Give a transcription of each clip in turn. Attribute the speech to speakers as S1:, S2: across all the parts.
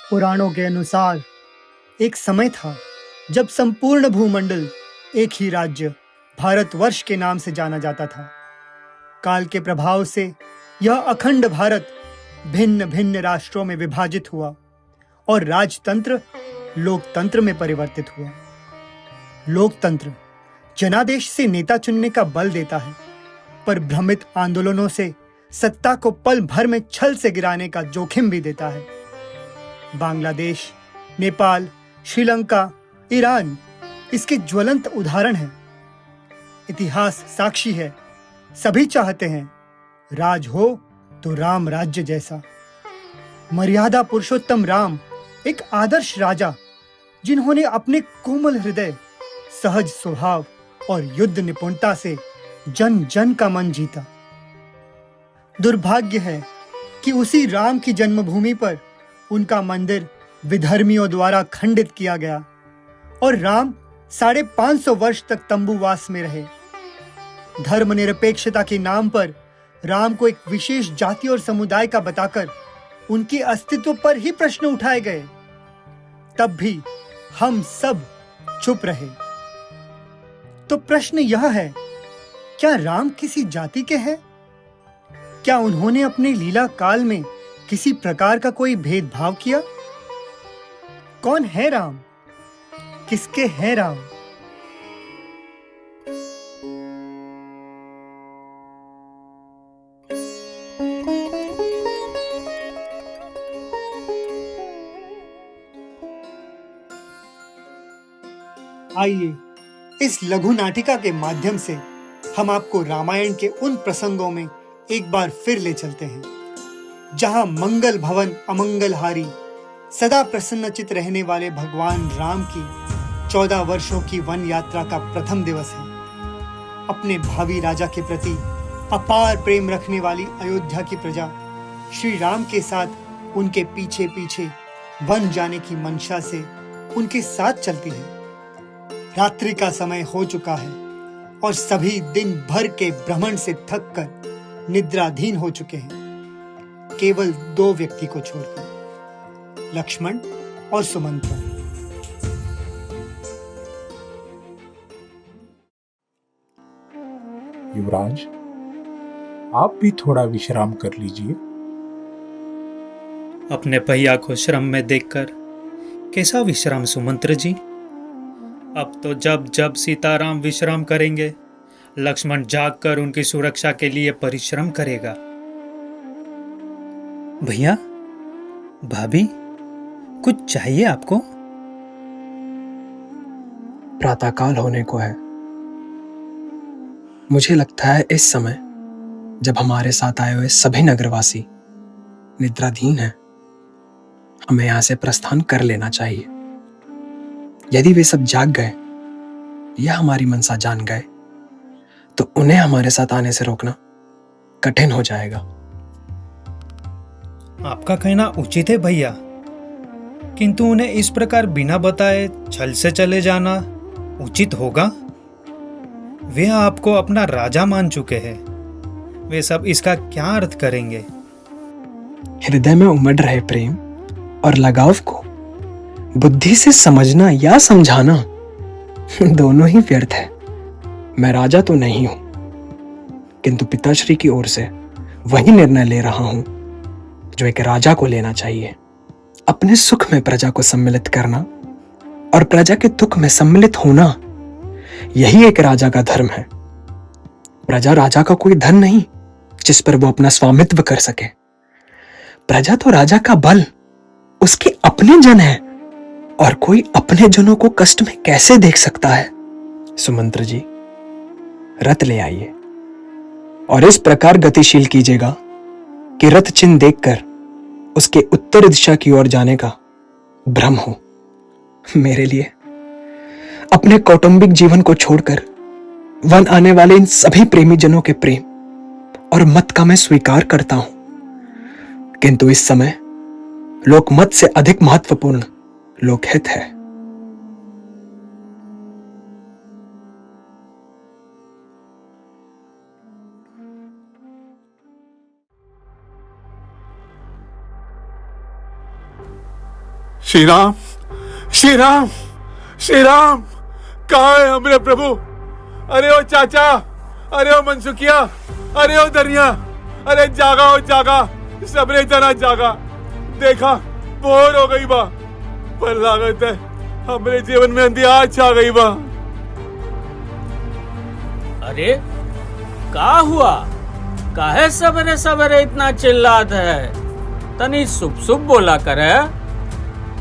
S1: पुराणों के अनुसार एक समय था जब संपूर्ण भूमंडल एक ही राज्य भारतवर्ष के नाम से जाना जाता था। काल के प्रभाव से यह अखंड भारत भिन्न भिन्न राष्ट्रों में विभाजित हुआ और राजतंत्र लोकतंत्र में परिवर्तित हुआ। लोकतंत्र जनादेश से नेता चुनने का बल देता है, पर भ्रमित आंदोलनों से सत्ता को पल भर में छल से गिराने का जोखिम भी देता है। बांग्लादेश, नेपाल, श्रीलंका, ईरान इसके ज्वलंत उदाहरण हैं। इतिहास साक्षी है, सभी चाहते हैं राज हो तो राम राज्य जैसा। मर्यादा पुरुषोत्तम राम एक आदर्श राजा, जिन्होंने अपने कोमल हृदय, सहज स्वभाव और युद्ध निपुणता से जन जन का मन जीता। दुर्भाग्य है कि उसी राम की जन्मभूमि पर उनका मंदिर विधर्मियों द्वारा खंडित किया गया और राम 550 वर्ष तक तंबूवास में रहे। धर्मनिरपेक्षता के नाम पर राम को एक विशेष जाति और समुदाय का बताकर उनके अस्तित्व पर ही प्रश्न उठाए गए। तब भी हम सब चुप रहे। तो प्रश्न यह है, क्या राम किसी जाति के हैं? क्या उन्होंने अपने लीला काल में किसी प्रकार का कोई भेदभाव किया? कौन है राम? किसके हैं राम? आइए इस लघु नाटिका के माध्यम से हम आपको रामायण के उन प्रसंगों में एक बार फिर ले चलते हैं जहां मंगल भवन अमंगलहारी सदा प्रसन्नचित रहने वाले भगवान राम की 14 वर्षों की वन यात्रा का प्रथम दिवस है। अपने भावी राजा के प्रति अपार प्रेम रखने वाली अयोध्या की प्रजा श्री राम के साथ उनके पीछे पीछे वन जाने की मंशा से उनके साथ चलती है। रात्रि का समय हो चुका है और सभी दिन भर के भ्रमण से थक कर निद्राधीन हो चुके हैं, केवल 2 व्यक्ति को छोड़कर, लक्ष्मण और सुमंत्रा।
S2: युवराज, आप भी थोड़ा विश्राम कर लीजिए।
S3: अपने भैया को श्रम में देखकर कैसा विश्राम सुमंत्र जी? अब तो जब जब सीताराम विश्राम करेंगे, लक्ष्मण जागकर उनकी सुरक्षा के लिए परिश्रम करेगा। भैया, भाभी, कुछ चाहिए आपको?
S4: प्रातःकाल होने को है। मुझे लगता है इस समय जब हमारे साथ आए हुए सभी नगरवासी निद्राधीन हैं, हमें यहां से प्रस्थान कर लेना चाहिए। यदि वे सब जाग गए या हमारी मनसा जान गए तो उन्हें हमारे साथ आने से रोकना कठिन हो जाएगा।
S3: आपका कहना उचित है भैया, किंतु उन्हें इस प्रकार बिना बताए छल से चले जाना उचित होगा? वे आपको अपना राजा मान चुके हैं, वे सब इसका क्या अर्थ करेंगे?
S4: हृदय में उमड़ रहे प्रेम और लगाव को बुद्धि से समझना या समझाना दोनों ही व्यर्थ है। मैं राजा तो नहीं हूं, किंतु पिताश्री की ओर से वही निर्णय ले रहा हूं जो एक राजा को लेना चाहिए। अपने सुख में प्रजा को सम्मिलित करना और प्रजा के दुख में सम्मिलित होना, यही एक राजा का धर्म है। प्रजा राजा का कोई धन नहीं जिस पर वो अपना स्वामित्व कर सके। प्रजा तो राजा का बल, उसके अपने जन है, और कोई अपने जनों को कष्ट में कैसे देख सकता है? सुमंत्र जी, रथ ले आइए और इस प्रकार गतिशील कीजिएगा कि रथ चिन्ह देखकर उसके उत्तर दिशा की ओर जाने का भ्रम हो। मेरे लिए अपने कौटुंबिक जीवन को छोड़कर वन आने वाले इन सभी प्रेमी जनों के प्रेम और मत का मैं स्वीकार करता हूं, किंतु इस समय लोकमत से अधिक महत्वपूर्ण लोकहित है।
S5: श्री राम, श्री राम, श्री राम, कहाँ है हमारे प्रभु? अरे ओ चाचा, अरे ओ मनसुखिया, अरे ओ दरिया, अरे जागा ओ जागा, सबरे जना जागा। देखा बोर हो गई बा, पर लागत है हमारे जीवन में अंधियार छा गई बा।
S6: अरे का हुआ? काहे सवेरे सवेरे इतना चिल्लात है? तनी शुभ शुभ बोला करे।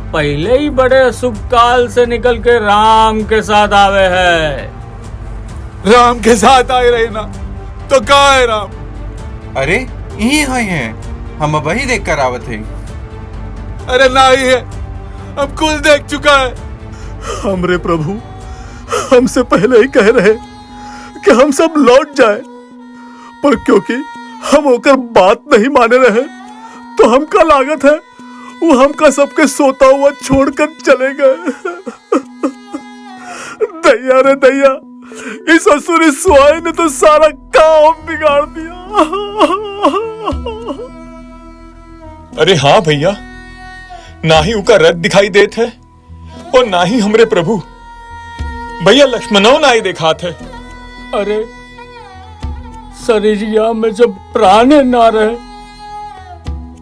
S6: पहले ही बड़े शुभ काल से निकल के राम के साथ आवे है।
S5: राम के साथ आए रहे ना तो कहाँ है राम?
S7: अरे यही आए हैं, हम अब ही देख कर आवत हैं।
S5: अरे ना ही है, हम कुल देख चुका है। हमरे प्रभु हमसे पहले ही कह रहे कि हम सब लौट जाए, पर क्योंकि हम होकर बात नहीं माने रहे तो हमका लागत है वो हमका सबके सोता हुआ छोड़कर चले गए। दैया रे दैया, इस असुरी स्वाई ने तो सारा काम बिगाड़ दिया।
S8: अरे हाँ भैया, ना ही उनका रथ दिखाई देत है और ना ही हमरे प्रभु। भैया लक्ष्मणों ना ही देखा थे।
S6: अरे शरीरिया में जब प्राण ना रहे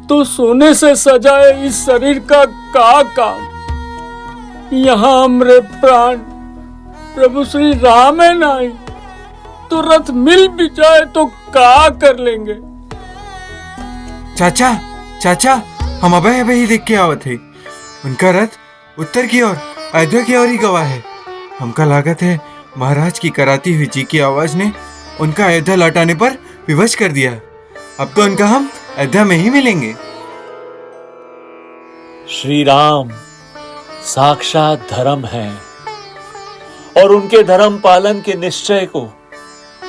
S6: तो सोने से सजाए इस शरीर का काम। यहाँ हमरे प्राण प्रभु श्री राम है नहीं तो रथ मिल भी जाए तो का कर लेंगे?
S7: चाचा, चाचा, हम अब ही देख के आवत हैं। उनका रथ उत्तर की ओर, अयोध्या की ओर ही गवा है। हमका लागत है महाराज की कराती हुई जी की आवाज ने उनका अयोध्या लौटाने पर विवश कर दिया। अब तो उनका हम अयोध्या में ही मिलेंगे।
S9: श्री राम साक्षात धर्म है और उनके धर्म पालन के निश्चय को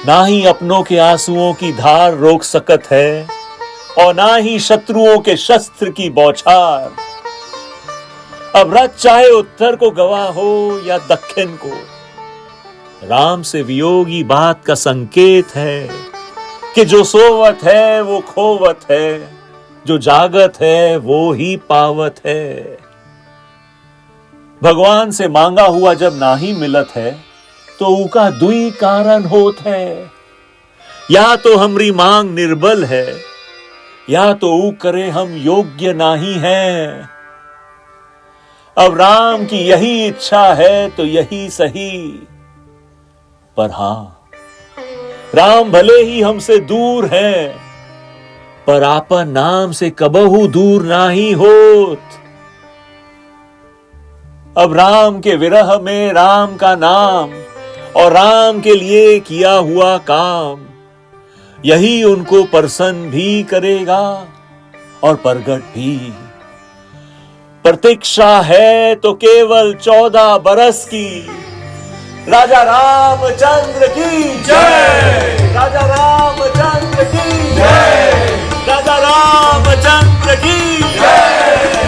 S9: ना ही अपनों के आंसुओं की धार रोक सकत है और ना ही शत्रुओं के शस्त्र की बौछार। अब रथ चाहे उत्तर को गवा हो या दक्षिण को, राम से वियोगी बात का संकेत है कि जो सोवत है वो खोवत है, जो जागत है वो ही पावत है। भगवान से मांगा हुआ जब ना ही मिलत है तो उका दुई कारण होत है। या तो हमरी मांग निर्बल है या तो ऊ करे हम योग्य नाही हैं। अब राम की यही इच्छा है तो यही सही। पर हां, राम भले ही हमसे दूर हैं, पर आपन नाम से कबहू दूर नाही होत। अब राम के विरह में राम का नाम और राम के लिए किया हुआ काम, यही उनको प्रसन्न भी करेगा और प्रगट भी। प्रतीक्षा है तो केवल 14 बरस की। राजा रामचंद्र की जय, राजा रामचंद्र की जय, राजा रामचंद्र की जय।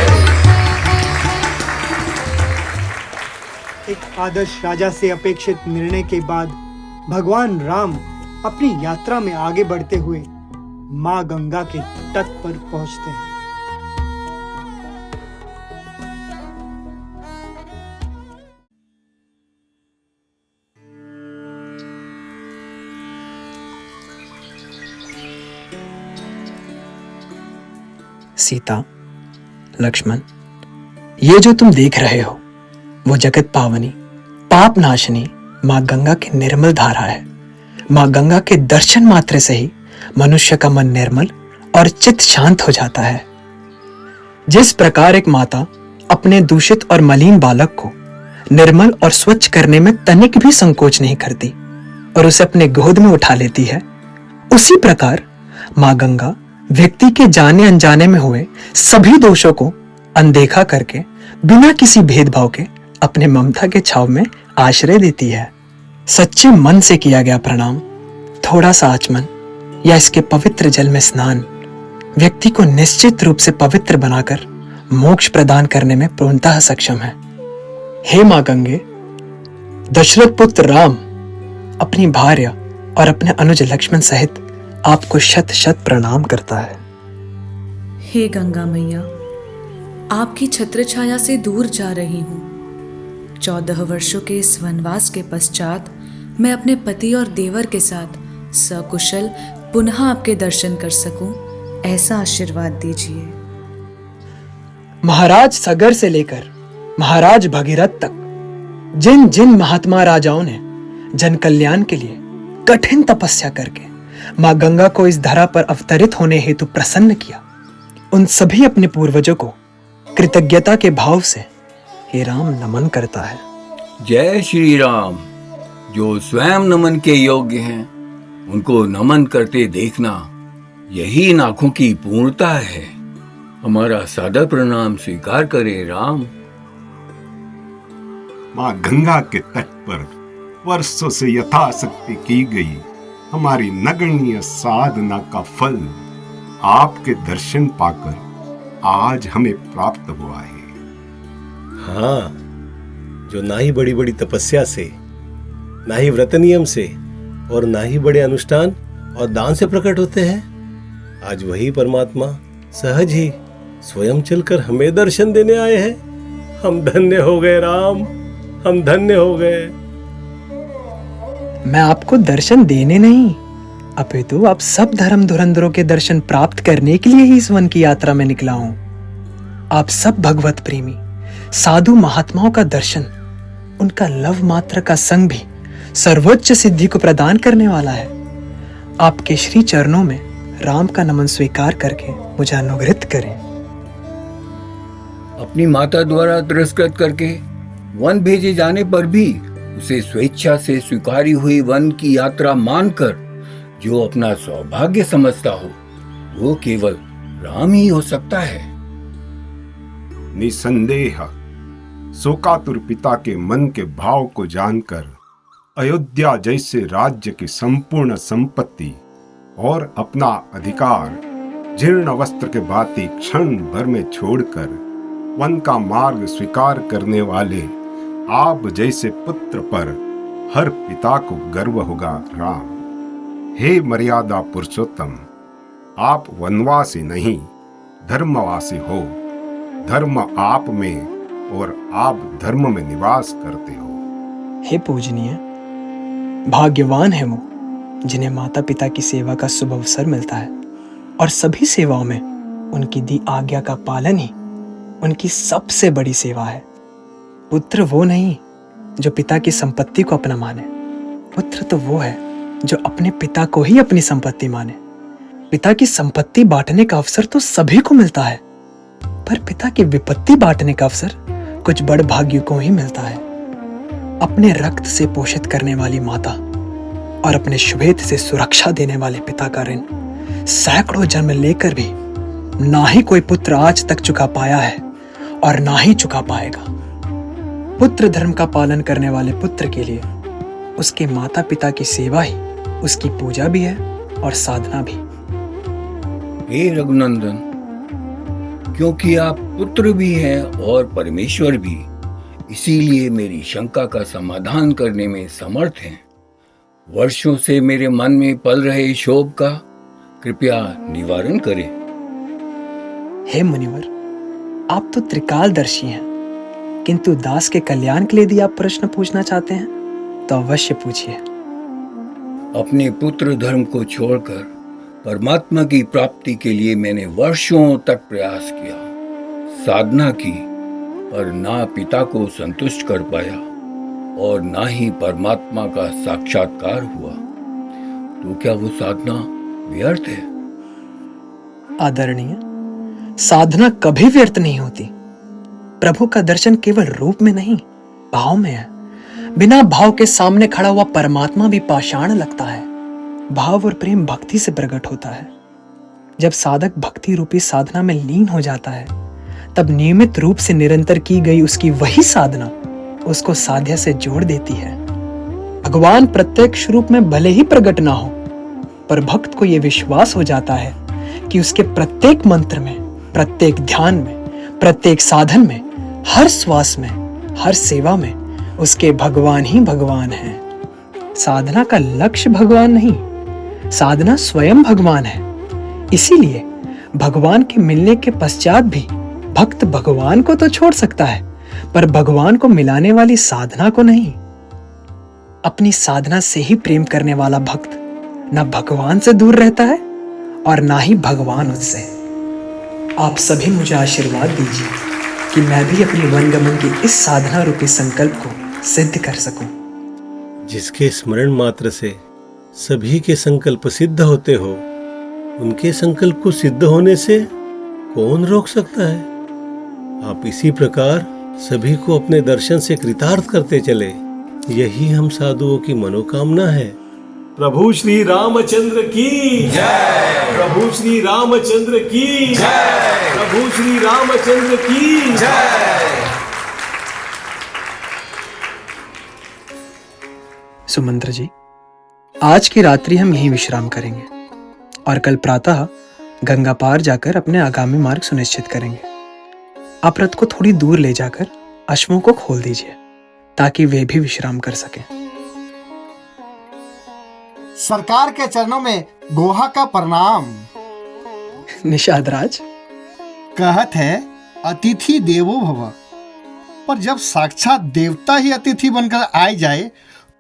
S1: एक आदर्श राजा से अपेक्षित निर्णय के बाद भगवान राम अपनी यात्रा में आगे बढ़ते हुए मां गंगा के तट पर पहुंचते हैं।
S4: सीता, लक्ष्मण, ये जो तुम देख रहे हो वो जगत पावनी, पाप नाशनी मां गंगा की निर्मल धारा है। मां गंगा के दर्शन मात्र से ही मनुष्य का मन निर्मल और चित्त शांत हो जाता है। जिस प्रकार एक माता अपने दूषित और मलिन बालक को निर्मल और स्वच्छ करने में तनिक भी संकोच नहीं करती और उसे अपने गोद में उठा लेती है, उसी प्रकार मां गंगा व्यक्ति के जाने अनजाने में हुए सभी दोषों को अनदेखा करके बिना किसी भेदभाव के अपने ममता के छाव में आश्रय देती है। सच्चे मन से किया गया प्रणाम, थोड़ा सा आचमन या इसके पवित्र जल में स्नान व्यक्ति को निश्चित रूप से पवित्र बनाकर मोक्ष प्रदान करने में पूर्णतः सक्षम है। हे मां गंगे, दशरथ पुत्र राम अपनी भार्या और अपने अनुज लक्ष्मण सहित आपको शत शत प्रणाम करता है।
S10: हे गंगा मैया, आपकी छत्र छाया से दूर जा रही हूँ। 14 वर्षों के इस वनवास के पश्चात मैं अपने पति और देवर के साथ सकुशल पुनः आपके दर्शन कर सकूं, ऐसा आशीर्वाद दीजिए।
S4: महाराज सगर से लेकर महाराज भगीरथ तक जिन जिन महात्मा राजाओं ने जन कल्याण के लिए कठिन तपस्या करके मां गंगा को इस धरा पर अवतरित होने हेतु प्रसन्न किया, उन सभी अपने पूर्वजों को कृतज्ञता के भाव से हे राम नमन करता है।
S11: जय श्री राम। जो स्वयं नमन के योग्य हैं उनको नमन करते देखना यही नाखों की पूर्णता है। हमारा सादर प्रणाम स्वीकार करें राम।
S12: मां गंगा के तट पर वर्षों से यथाशक्ति की गई हमारी नगण्य साधना का फल आपके दर्शन पाकर आज हमें प्राप्त हुआ है।
S5: हाँ, जो ना ही बड़ी बड़ी तपस्या से, ना ही व्रत नियम से और ना ही बड़े अनुष्ठान और दान से प्रकट होते हैं, आज वही परमात्मा सहज ही स्वयं चलकर हमें दर्शन देने आए हैं। हम धन्य हो गए राम, हम धन्य हो गए।
S4: मैं आपको दर्शन देने नहीं, अपितु आप सब धर्म धुरंधरों के दर्शन प्राप्त करने के लिए ही इस वन की यात्रा में निकला हूं। आप सब भगवत प्रेमी साधु महात्माओं का दर्शन, उनका लव मात्र का संग भी सर्वोच्च सिद्धि को प्रदान करने वाला है। आपके श्री चरणों में राम का नमन स्वीकार करके मुझे अनुग्रहित करें।
S11: अपनी माता द्वारा तिरस्कृत करके वन भेजे जाने पर भी उसे स्वेच्छा से स्वीकारी हुई वन की यात्रा मानकर जो अपना सौभाग्य समझता हो वो केवल राम ही हो सकता है।
S12: निसंदेह शोकातुर पिता के मन के भाव को जानकर अयोध्या जैसे राज्य की संपूर्ण संपत्ति और अपना अधिकार जीर्ण वस्त्र के भांति क्षण भर में छोड़कर वन का मार्ग स्वीकार करने वाले आप जैसे पुत्र पर हर पिता को गर्व होगा राम। हे मर्यादा पुरुषोत्तम, आप वनवासी नहीं धर्मवासी हो। धर्म आप में और आप धर्म में निवास करते हो।
S4: हे पूजनीय, भाग्यवान है वो जिन्हें माता पिता की सेवा का शुभ अवसर मिलता है और सभी सेवाओं में उनकी दी आज्ञा का पालन ही उनकी सबसे बड़ी सेवा है। पुत्र वो नहीं जो पिता की संपत्ति को अपना माने, पुत्र तो वो है जो अपने पिता को ही अपनी संपत्ति माने। पिता की संपत्ति बांटने का अवसर तो सभी को मिलता है, पर पिता की विपत्ति बांटने का अवसर कुछ बड़ भाग्य को ही मिलता है। अपने रक्त से पोषित करने वाली माता और अपने श्वेत से सुरक्षा देने वाले पिता का ऋण सैकड़ों जन्म लेकर भी ना ही कोई पुत्र आज तक चुका पाया है और ना ही चुका पाएगा। पुत्र धर्म का पालन करने वाले पुत्र के लिए उसके माता पिता की सेवा ही उसकी पूजा भी है और साधना भी।
S11: हे रघुनंदन, क्योंकि आप पुत्र भी हैं और परमेश्वर भी, इसीलिए मेरी शंका का समाधान करने में समर्थ हैं। वर्षों से मेरे मन में पल रहे शोभ का कृपया निवारण करें।
S4: हे मुनिवर, आप तो त्रिकालदर्शी हैं, किंतु दास के कल्याण के लिए यदि आप प्रश्न पूछना चाहते हैं तो अवश्य पूछिए।
S11: अपने पुत्र धर्म को छोड़कर परमात्मा की प्राप्ति के लिए मैंने वर्षों तक प्रयास किया, साधना की, पर ना पिता को संतुष्ट कर पाया और ना ही परमात्मा का साक्षात्कार हुआ। तो क्या वो साधना व्यर्थ है?
S4: आदरणीय, साधना कभी व्यर्थ नहीं होती। प्रभु का दर्शन केवल रूप में नहीं, भाव में है। बिना भाव के सामने खड़ा हुआ परमात्मा भी पाषाण लगता है। भाव और प्रेम भक्ति से प्रकट होता है। जब साधक भक्ति रूपी साधना में लीन हो जाता है, तब नियमित रूप से निरंतर की गई उसकी वही साधना उसको साध्य से जोड़ देती है। भगवान प्रत्यक्ष रूप में भले ही प्रकट ना हो, पर भक्त को यह विश्वास हो जाता है कि उसके प्रत्येक मंत्र में, प्रत्येक ध्यान में, प्रत्येक साधन में, हर श्वास में, हर सेवा में उसके भगवान ही भगवान हैं। साधना का लक्ष्य भगवान नहीं, साधना स्वयं भगवान है। इसीलिए भगवान के मिलने के पश्चात भी भक्त भगवान को तो छोड़ सकता है, पर भगवान को मिलाने वाली साधना को नहीं। अपनी साधना से ही प्रेम करने वाला भक्त न भगवान से दूर रहता है और ना ही भगवान उससे। आप सभी मुझे आशीर्वाद दीजिए कि मैं भी अपनी वनगमन की इस साधना रूपी संकल्प को सिद्ध कर सकूं।
S13: जिसके स्मरण मात्र से सभी के संकल्प सिद्ध होते हो, उनके संकल्प को सिद्ध होने से कौन रोक सकता है। आप इसी प्रकार सभी को अपने दर्शन से कृतार्थ करते चले, यही हम साधुओं की मनोकामना है।
S5: प्रभु श्री रामचंद्र की जय। प्रभु श्री रामचंद्र की जय। प्रभु श्री रामचंद्र की जय।
S4: सुमंत्र जी, आज की रात्रि हम यहीं विश्राम करेंगे और कल प्रातः गंगा पार जाकर अपने आगामी मार्ग सुनिश्चित करेंगे। आप रथ को थोड़ी दूर ले जाकर अश्वों को खोल दीजिए ताकि वे भी विश्राम कर सकें।
S14: सरकार के चरणों में गोहा का प्रणाम।
S4: निषाद राज,
S14: कहत है अतिथि देवो भव, पर जब साक्षात देवता ही अतिथि बनकर आए जाए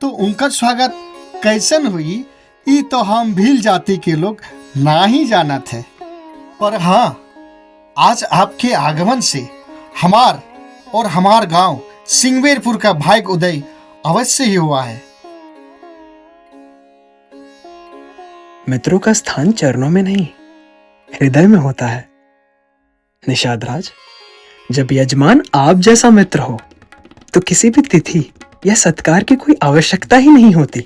S14: तो उनका स्वागत कैसन हुई, ये तो हम भील जाति के लोग ना ही जानत है। पर हाँ, आज आपके आगमन से हमार और हमार गांव सिंगवेरपुर का भाग्य उदय अवश्य ही हुआ है।
S4: मित्रों का स्थान चरणों में नहीं, हृदय में होता है। निषाद राज, जब यजमान आप जैसा मित्र हो तो किसी भी तिथि या सत्कार की कोई आवश्यकता ही नहीं होती।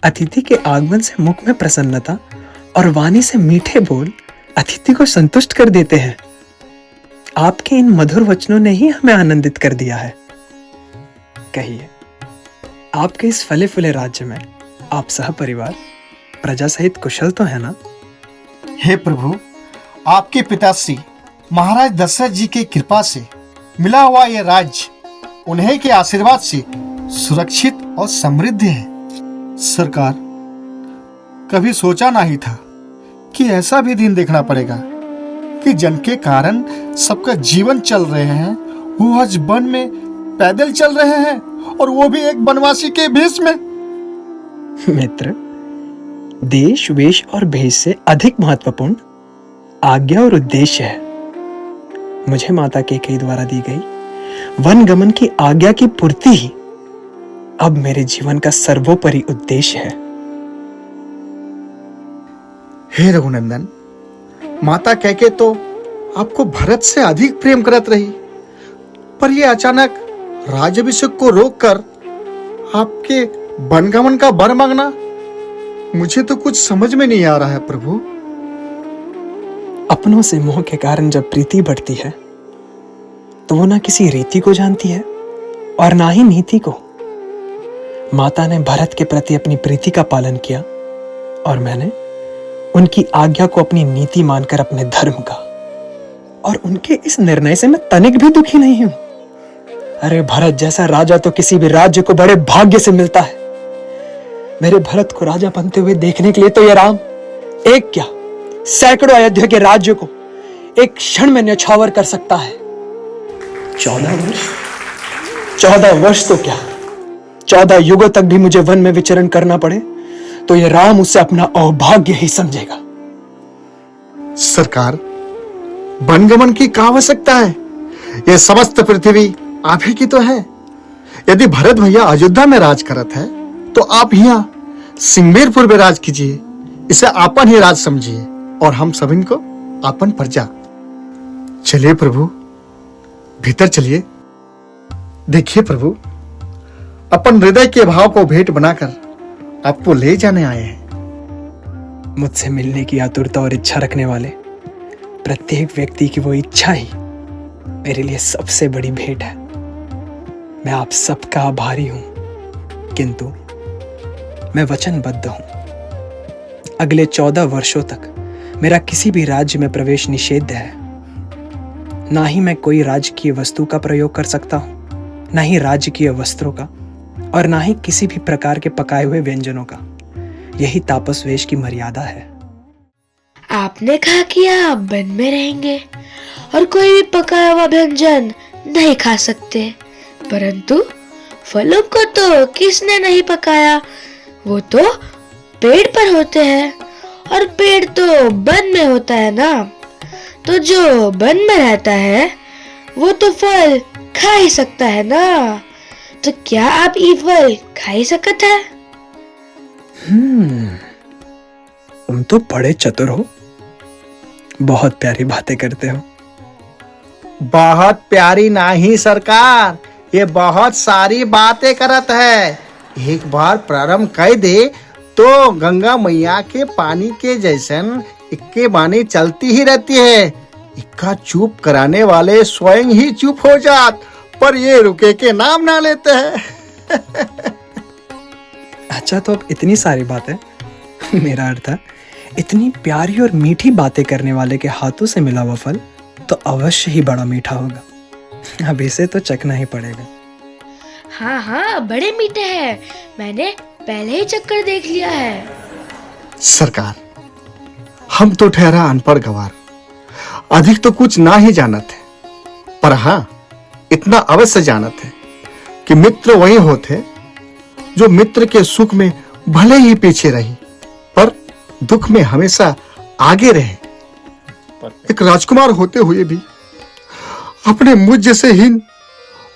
S4: अतिथि के आगमन से मुख में प्रसन्नता और वाणी से मीठे बोल अतिथि को संतुष्ट कर देते हैं। आपके इन मधुर वचनों ने ही हमें आनंदित कर दिया है। कहिए, आपके इस फले फूले राज्य में आप सह परिवार प्रजा सहित कुशल तो है ना?
S14: हे प्रभु, आपके पिताश्री महाराज दशरथ जी के कृपा से मिला हुआ यह राज्य उन्हीं के आशीर्वाद से सुरक्षित और समृद्ध है। सरकार, कभी सोचा नहीं था कि ऐसा भी दिन देखना पड़ेगा कि जन के कारण सबका जीवन चल रहे हैं, वो आज वन में पैदल चल रहे हैं और वो भी एक वनवासी के भेष में।
S4: मित्र, देश वेश और भेष से अधिक महत्वपूर्ण आज्ञा और उद्देश्य है। मुझे माता कैकेयी द्वारा दी गई वन गमन की आज्ञा की पूर्ति ही अब मेरे जीवन का सर्वोपरि उद्देश्य है।
S14: हे रघुनंदन, माता कैकेयी तो आपको भरत से अधिक प्रेम करत रही, पर यह अचानक राज्याभिषेक को रोककर आपके वनगमन का वर मांगना, मुझे तो कुछ समझ में नहीं आ रहा है प्रभु।
S4: अपनों से मोह के कारण जब प्रीति बढ़ती है तो वो ना किसी रीति को जानती है और ना ही नीति को। माता ने भरत के प्रति अपनी प्रीति का पालन किया और मैंने उनकी आज्ञा को अपनी नीति मानकर अपने धर्म का, और उनके इस निर्णय से मैं तनिक भी दुखी नहीं हूं। अरे भरत जैसा राजा तो किसी भी राज्य को बड़े भाग्य से मिलता है। मेरे भरत को राजा बनते हुए देखने के लिए तो ये राम एक क्या सैकड़ों अयोध्या के राज्य को एक क्षण में न्यौछावर कर सकता है। 14 वर्ष तो क्या, 14 युगों तक भी मुझे वन में विचरण करना पड़े तो ये राम उसे अपना अभाग्य ही समझेगा।
S14: सरकार, वनगमन की क्या आवश्यकता है? यह समस्त पृथ्वी आप ही की तो है। यदि भरत भैया अयोध्या में राज करत है तो आप यहाँ सिंगवेरपुर में राज कीजिए। इसे आपन ही राज समझिए और हम सब इनको आपन प्रजा। चलिए प्रभु, भीतर चलिए। देखिए प्रभु, अपन हृदय के भाव को भेंट बनाकर आपको ले जाने आए हैं।
S4: मुझसे मिलने की आतुरता और इच्छा रखने वाले प्रत्येक व्यक्ति की वो इच्छा ही मेरे लिए सबसे बड़ी भेंट है। मैं आप सबका आभारी हूं, किंतु मैं वचनबद्ध हूं। अगले 14 वर्षों तक मेरा किसी भी राज्य में प्रवेश निषेध है। ना ही मैं कोई राजकीय वस्तु का प्रयोग कर सकता हूं, ना ही राजकीय वस्त्रों का, और ना ही किसी भी प्रकार के पकाए हुए व्यंजनों का। यही तापस वेश की मर्यादा है।
S15: आपने कहा कि आप वन में रहेंगे और कोई भी पकाया हुआ व्यंजन नहीं खा सकते, परंतु फलों को तो किसने नहीं पकाया, वो तो पेड़ पर होते हैं और पेड़ तो वन में होता है ना, तो जो वन में रहता है वो तो फल खा ही सकता है ना, तो क्या आप ये फल खा ही सकते हैं?
S4: तुम तो बड़े चतुर हो, बहुत प्यारी बातें करते हो।
S14: बहुत प्यारी नहीं सरकार, ये बहुत सारी बातें करत है। एक बार प्रारंभ कर दे तो गंगा मैया के पानी के जैसन इक्के बानी चलती ही रहती है। इक्का चुप कराने वाले स्वयं ही चुप हो जात, पर ये रुके के नाम ना लेते हैं।
S4: अच्छा, तो अब इतनी सारी बातें, मेरा अर्थ है इतनी प्यारी और मीठी बातें करने वाले के हाथों से मिला हुआ फल तो अवश्य ही बड़ा मीठा होगा। अब इसे तो चखना ही पड़ेगा।
S15: हाँ हाँ, बड़े मीठे हैं, मैंने पहले ही चक्कर देख लिया है।
S14: सरकार, हम तो ठहरा अनपढ़ गवार, अधिक तो कुछ ना ही जानत है, पर हाँ इतना अवश्य जानत है कि मित्र वही होते जो मित्र के सुख में भले ही पीछे रही पर दुख में हमेशा आगे रहे। एक राजकुमार होते हुए भी अपने मुझ जैसे हीन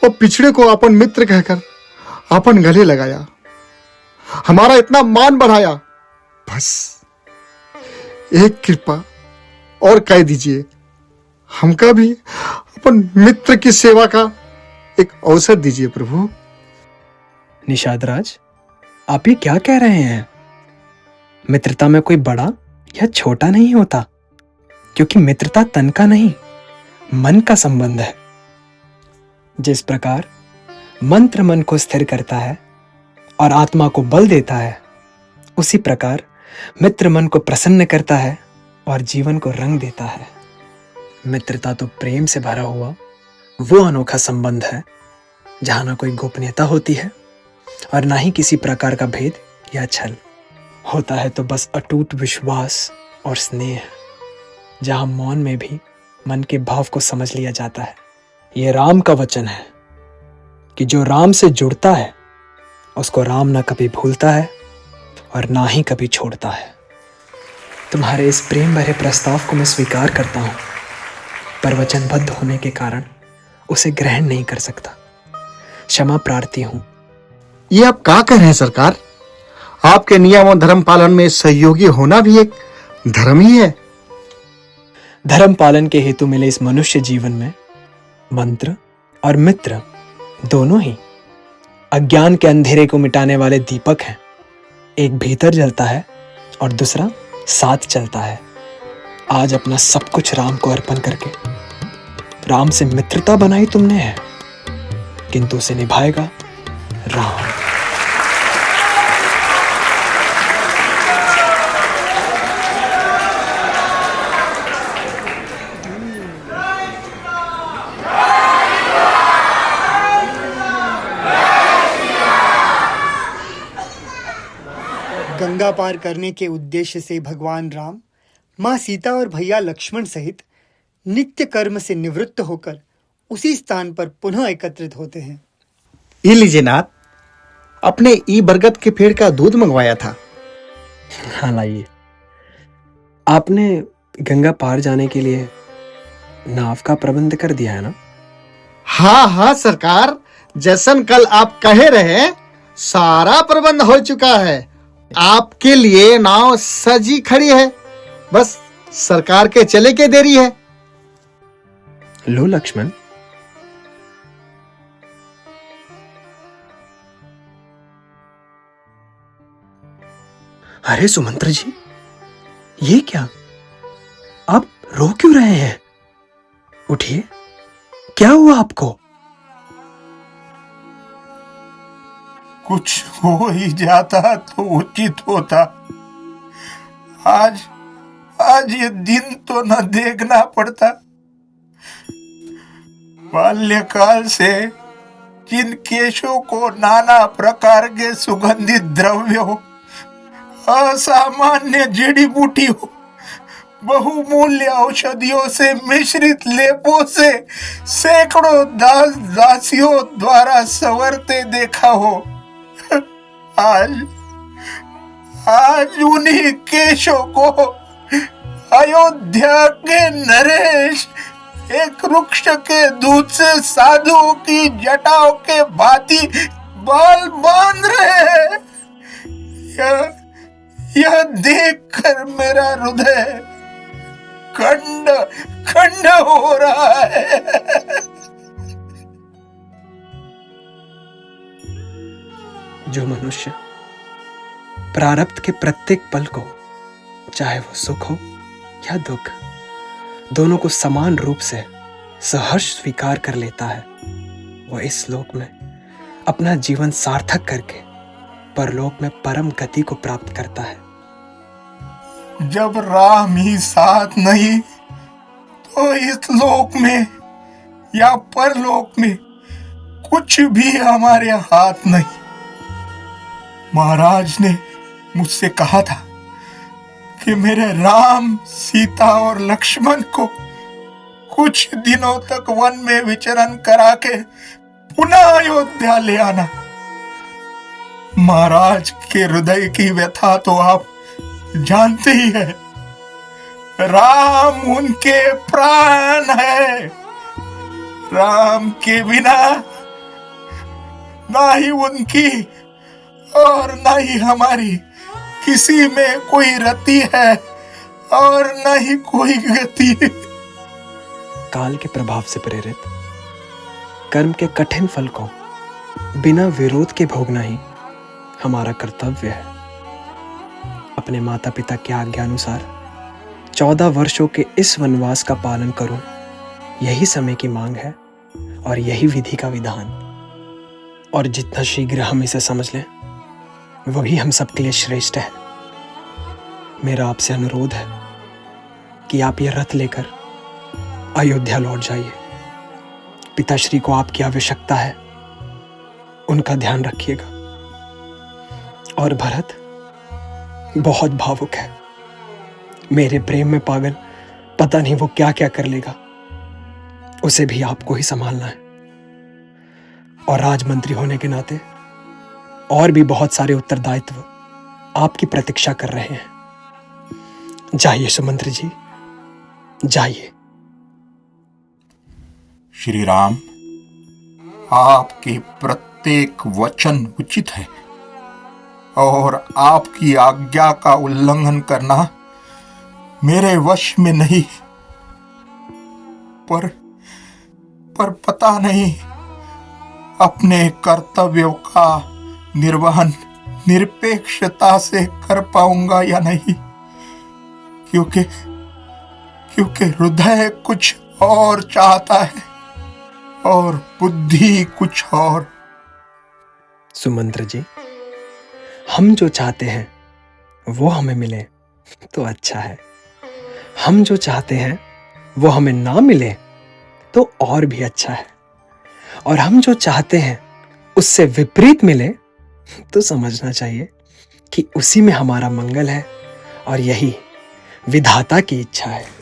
S14: और पिछड़े को अपन मित्र कहकर अपन गले लगाया, हमारा इतना मान बढ़ाया। बस एक कृपा और कह दीजिए, हमका भी अपन मित्र की सेवा का एक अवसर दीजिए प्रभु।
S4: निषाद राज, आप ये क्या कह रहे हैं? मित्रता में कोई बड़ा या छोटा नहीं होता, क्योंकि मित्रता तन का नहीं मन का संबंध है। जिस प्रकार मंत्र मन को स्थिर करता है और आत्मा को बल देता है, उसी प्रकार मित्र मन को प्रसन्न करता है और जीवन को रंग देता है। मित्रता तो प्रेम से भरा हुआ वो अनोखा संबंध है जहां ना कोई गोपनीयता होती है और ना ही किसी प्रकार का भेद या छल होता है, तो बस अटूट विश्वास और स्नेह, जहां मौन में भी मन के भाव को समझ लिया जाता है। ये राम का वचन है कि जो राम से जुड़ता है उसको राम ना कभी भूलता है और ना ही कभी छोड़ता है। तुम्हारे इस प्रेम भरे प्रस्ताव को मैं स्वीकार करता हूं, पर वचनबद्ध होने के कारण उसे ग्रहण नहीं कर सकता। क्षमा प्रार्थी हूं।
S14: ये आप क्या कह रहे हैं सरकार? आपके नियम और धर्म पालन में सहयोगी होना भी एक धर्म ही है।
S4: धर्म पालन के हेतु मिले इस मनुष्य जीवन में मंत्र और मित्र दोनों ही अज्ञान के अंधेरे को मिटाने वाले दीपक हैं। एक भीतर जलता है और दूसरा साथ चलता है। आज अपना सब कुछ राम को अर्पण करके राम से मित्रता बनाई तुमने है, किंतु उसे निभाएगा राम।
S1: गंगा पार करने के उद्देश्य से भगवान राम माँ सीता और भैया लक्ष्मण सहित नित्य कर्म से निवृत्त होकर उसी स्थान पर पुनः एकत्रित होते हैं।
S14: ये लीजिए नाथ, अपने ई बरगद के पेड़ का दूध मंगवाया था।
S4: हाँ लाइए। आपने गंगा पार जाने के लिए नाव का प्रबंध कर दिया है ना?
S14: हाँ हाँ सरकार, जैसन कल आप कहे रहे सारा प्रबंध हो चुका है। आपके लिए नाव सजी खड़ी है, बस सरकार के चले के देरी है।
S4: लो लक्ष्मण, अरे सुमंत्र जी, ये क्या? आप रो क्यों रहे हैं? उठिए, क्या हुआ आपको?
S2: कुछ हो ही जाता तो उचित होता। आज ये दिन तो न देखना पड़ता। बाल्यकाल से जिन केशों को नाना प्रकार के सुगंधित द्रव्यों, असामान्य जड़ी बूटियों बहुमूल्य औषधियों से मिश्रित लेपों से सैकड़ों दास दासियों द्वारा संवरते देखा हो। आज आज उन्हीं केशों को अयोध्या के नरेश एक वृक्ष के दूध से साधुओं की जटाओं के भांति बाल बांध रहे हैं। यह देखकर मेरा हृदय खंड खंड हो रहा है।
S4: जो मनुष्य प्रारब्ध के प्रत्येक पल को, चाहे वो सुख हो या दुख, दोनों को समान रूप से सहर्ष स्वीकार कर लेता है, वो इस लोक में अपना जीवन सार्थक करके परलोक में परम गति को प्राप्त करता है।
S2: जब राम ही साथ नहीं तो इस लोक में या परलोक में कुछ भी हमारे हाथ नहीं। महाराज ने मुझसे कहा था कि मेरे राम, सीता और लक्ष्मण को कुछ दिनों तक वन में विचरण करा के पुनः अयोध्या ले आना। महाराज के हृदय की व्यथा तो आप जानते ही है। राम उनके प्राण है। राम के बिना ना ही उनकी और ना ही हमारी किसी में कोई रति है और ना ही कोई गति।
S4: काल के प्रभाव से प्रेरित कर्म के कठिन फल को बिना विरोध के भोगना ही हमारा कर्तव्य है। अपने माता पिता के आज्ञा अनुसार 14 वर्षों के इस वनवास का पालन करूं, यही समय की मांग है और यही विधि का विधान। और जितना शीघ्र हम इसे समझ लें, वही हम सबके लिए श्रेष्ठ है। मेरा आपसे अनुरोध है कि आप ये रथ लेकर अयोध्या लौट जाइए। पिताश्री को आपकी आवश्यकता है, उनका ध्यान रखिएगा। और भरत बहुत भावुक है, मेरे प्रेम में पागल, पता नहीं वो क्या क्या कर लेगा। उसे भी आपको ही संभालना है। और राजमंत्री होने के नाते और भी बहुत सारे उत्तरदायित्व आपकी प्रतीक्षा कर रहे हैं। जाइए सुमंत्र जी, जाइए।
S2: श्री राम, आपके प्रत्येक वचन उचित है और आपकी आज्ञा का उल्लंघन करना मेरे वश में नहीं। पर पता नहीं अपने कर्तव्यों का निर्वहन निरपेक्षता से कर पाऊंगा या नहीं, क्योंकि हृदय कुछ और चाहता है और बुद्धि कुछ और।
S4: सुमंत्र जी, हम जो चाहते हैं वो हमें मिले तो अच्छा है। हम जो चाहते हैं वो हमें ना मिले तो और भी अच्छा है। और हम जो चाहते हैं उससे विपरीत मिले तो समझना चाहिए कि उसी में हमारा मंगल है और यही विधाता की इच्छा है।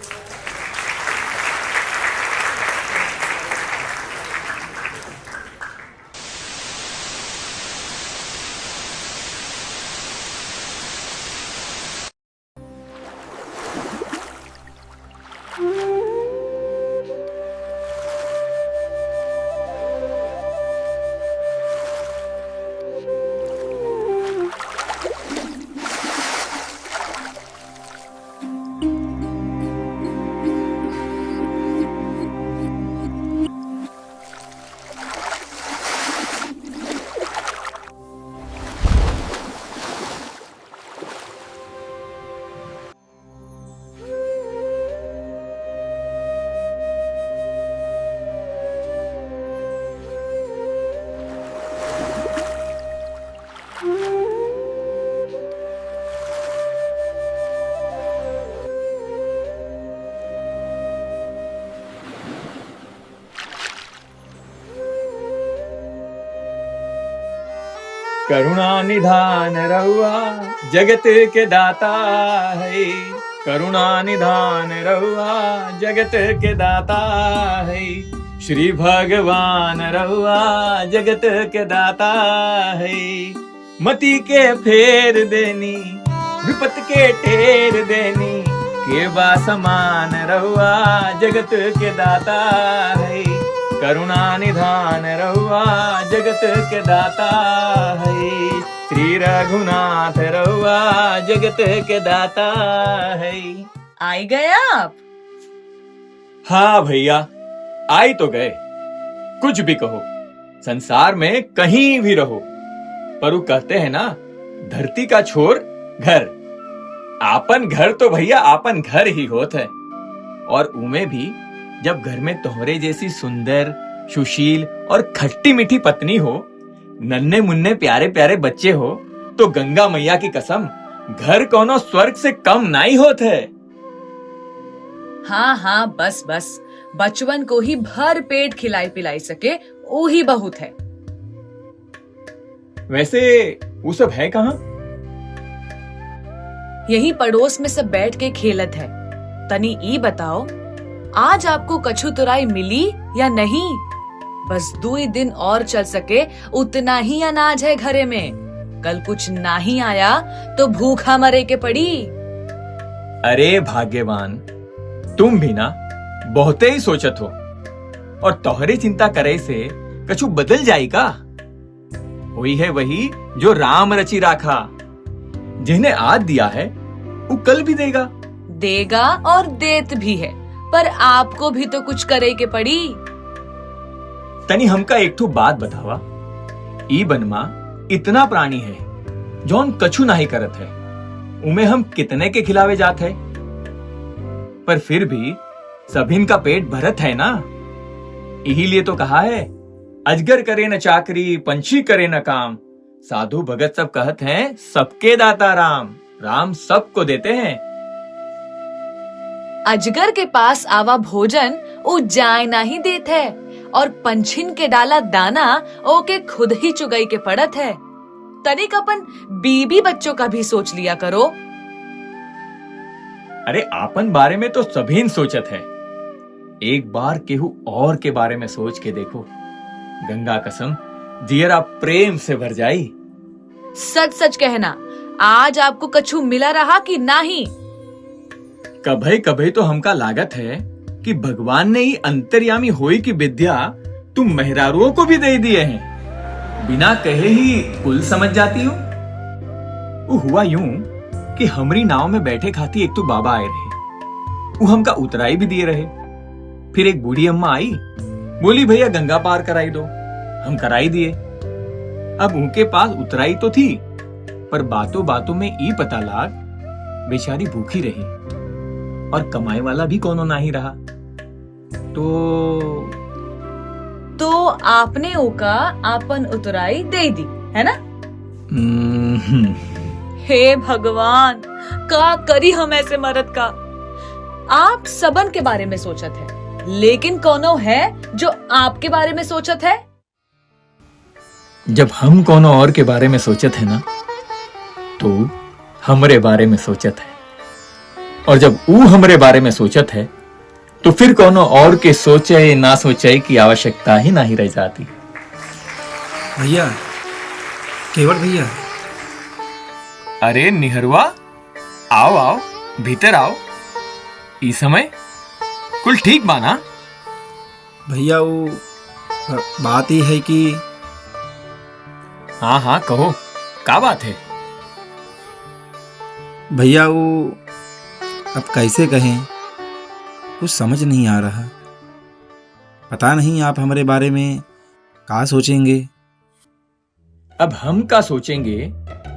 S6: करुणा निधान रहुआ जगत के दाता है।
S8: करुणा निधान रहुआ जगत के दाता है। श्री भगवान रहुआ जगत के दाता है। मति के फेर देनी विपत के टेर देनी के बा समान रहुआ जगत के दाता है। करुणा निधान रहुआ जगत के दाता है। श्री रघुनाथ रहुआ जगत के दाता है।
S10: आई गए आप?
S8: हाँ भैया, आई तो गए। कुछ भी कहो, संसार में कहीं भी रहो, पर वो कहते हैं ना, धरती का छोर घर। आपन घर तो भैया आपन घर ही होत है। और उमे भी जब घर में तोहरे जैसी सुंदर, सुशील और खट्टी मीठी पत्नी हो, नन्हे मुन्ने प्यारे प्यारे बच्चे हो, तो गंगा मैया की कसम, घर कोनो स्वर्ग से कम नहीं होत है।
S10: हाँ हाँ, बस बस, बचपन को ही भर पेट खिलाई पिलाई सके वो ही बहुत है।
S8: वैसे वो सब है कहाँ?
S10: यही पड़ोस में सब बैठ के खेलत है। तनी ई बताओ, आज आपको कछु तुराई मिली या नहीं? बस 2 दिन और चल सके उतना ही अनाज है घरे में। कल कुछ नहीं आया तो भूखा मरे के पड़ी।
S8: अरे भाग्यवान, तुम भी ना बहुते ही सोचत हो, और तोहरे चिंता करे से कछु बदल जाएगा। हुई है वही जो राम रची राखा। जिन्हें आज दिया है वो कल भी देगा
S10: और देत भी है, पर आपको भी तो कुछ करे के पड़ी।
S8: तनी हमका एक ठो बात बतावा। ई बनमा इतना प्राणी है जौन कछु नहीं करत है, उमे हम कितने के खिलावे जात है, पर फिर भी सभिन का पेट भरत है ना। यही लिए तो कहा है, अजगर करे न चाकरी, पंछी करे न काम, साधु भगत सब कहत हैं सबके दाता राम। राम सबको देते हैं।
S10: अजगर के पास आवा भोजन वो जाय नहीं देत है, और पंछिन के डाला दाना ओके खुद ही चुगई के पड़त है। तनिक अपन बीबी बच्चों का भी सोच लिया करो।
S8: अरे आपन बारे में तो सभी सोचत है, एक बार केहू और के बारे में सोच के देखो, गंगा कसम जियरा प्रेम से भर जाई।
S10: सच सच कहना, आज आपको कछु मिला रहा कि नहीं?
S8: कभी कभी तो हमका लागत है कि भगवान ने ही अंतर्यामी होई की विद्या तुम मेहरारुओं को भी दे दिए हैं। बिना कहे ही कुल समझ जाती हो। वो हुआ यूं कि हमरी नाव में बैठे खाती एक तो बाबा आए रहे, वो हमका उतराई भी दिए रहे। फिर एक बूढ़ी अम्मा आई, बोली भैया गंगा पार कराई दो। हम कराई दिए। अब उनके पास उतराई तो थी, पर बातों बातों में ई पता लाग बेचारी भूखी रही, और कमाई वाला भी कोनो नहीं रहा।
S10: तो आपने ओका आपन उतराई दे दी है ना? हे भगवान, का करी हम ऐसे मरद का। आप सबन के बारे में सोचत है, लेकिन कोनो है जो आपके बारे में सोचत है?
S8: जब हम कोनो और के बारे में सोचत है ना, तो हमरे बारे में सोचत है, और जब वो हमरे बारे में सोचत है, तो फिर कोनो और के सोचे ना सोचे की आवश्यकता ही नहीं रह जाती।
S16: भैया, केवट भैया।
S8: अरे निहरवा, आओ आओ, भीतर आओ। इस समय कुल ठीक बाना?
S16: भैया वो बात ही है कि
S8: हाँ हाँ कहो, क्या बात है?
S16: भैया वो अब कैसे कहें, कुछ समझ नहीं आ रहा। पता नहीं आप हमारे बारे में क्या सोचेंगे।
S8: अब हम क्या सोचेंगे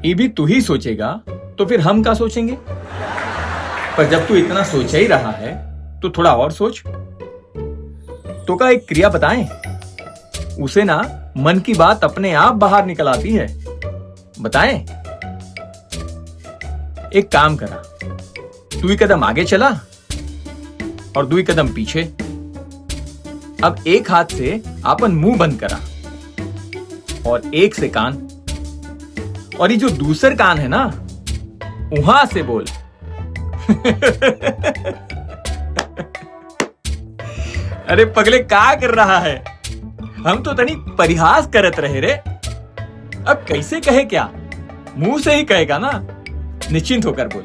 S8: ये भी तू ही सोचेगा, तो फिर हम क्या सोचेंगे? पर जब तू इतना सोच ही रहा है तो थोड़ा और सोच। तो का एक क्रिया बताएं, उसे ना मन की बात अपने आप बाहर निकल आती है। बताएं? एक काम करा, 2 कदम आगे चला और 2 कदम पीछे। अब एक हाथ से अपन मुंह बंद करा और एक से कान, और ये जो दूसर कान है ना, वहां से बोल अरे पगले का कर रहा है? हम तो तनी परिहास करत रहे रे। अब कैसे कहे क्या? मुंह से ही कहेगा ना। निश्चिंत होकर बोल,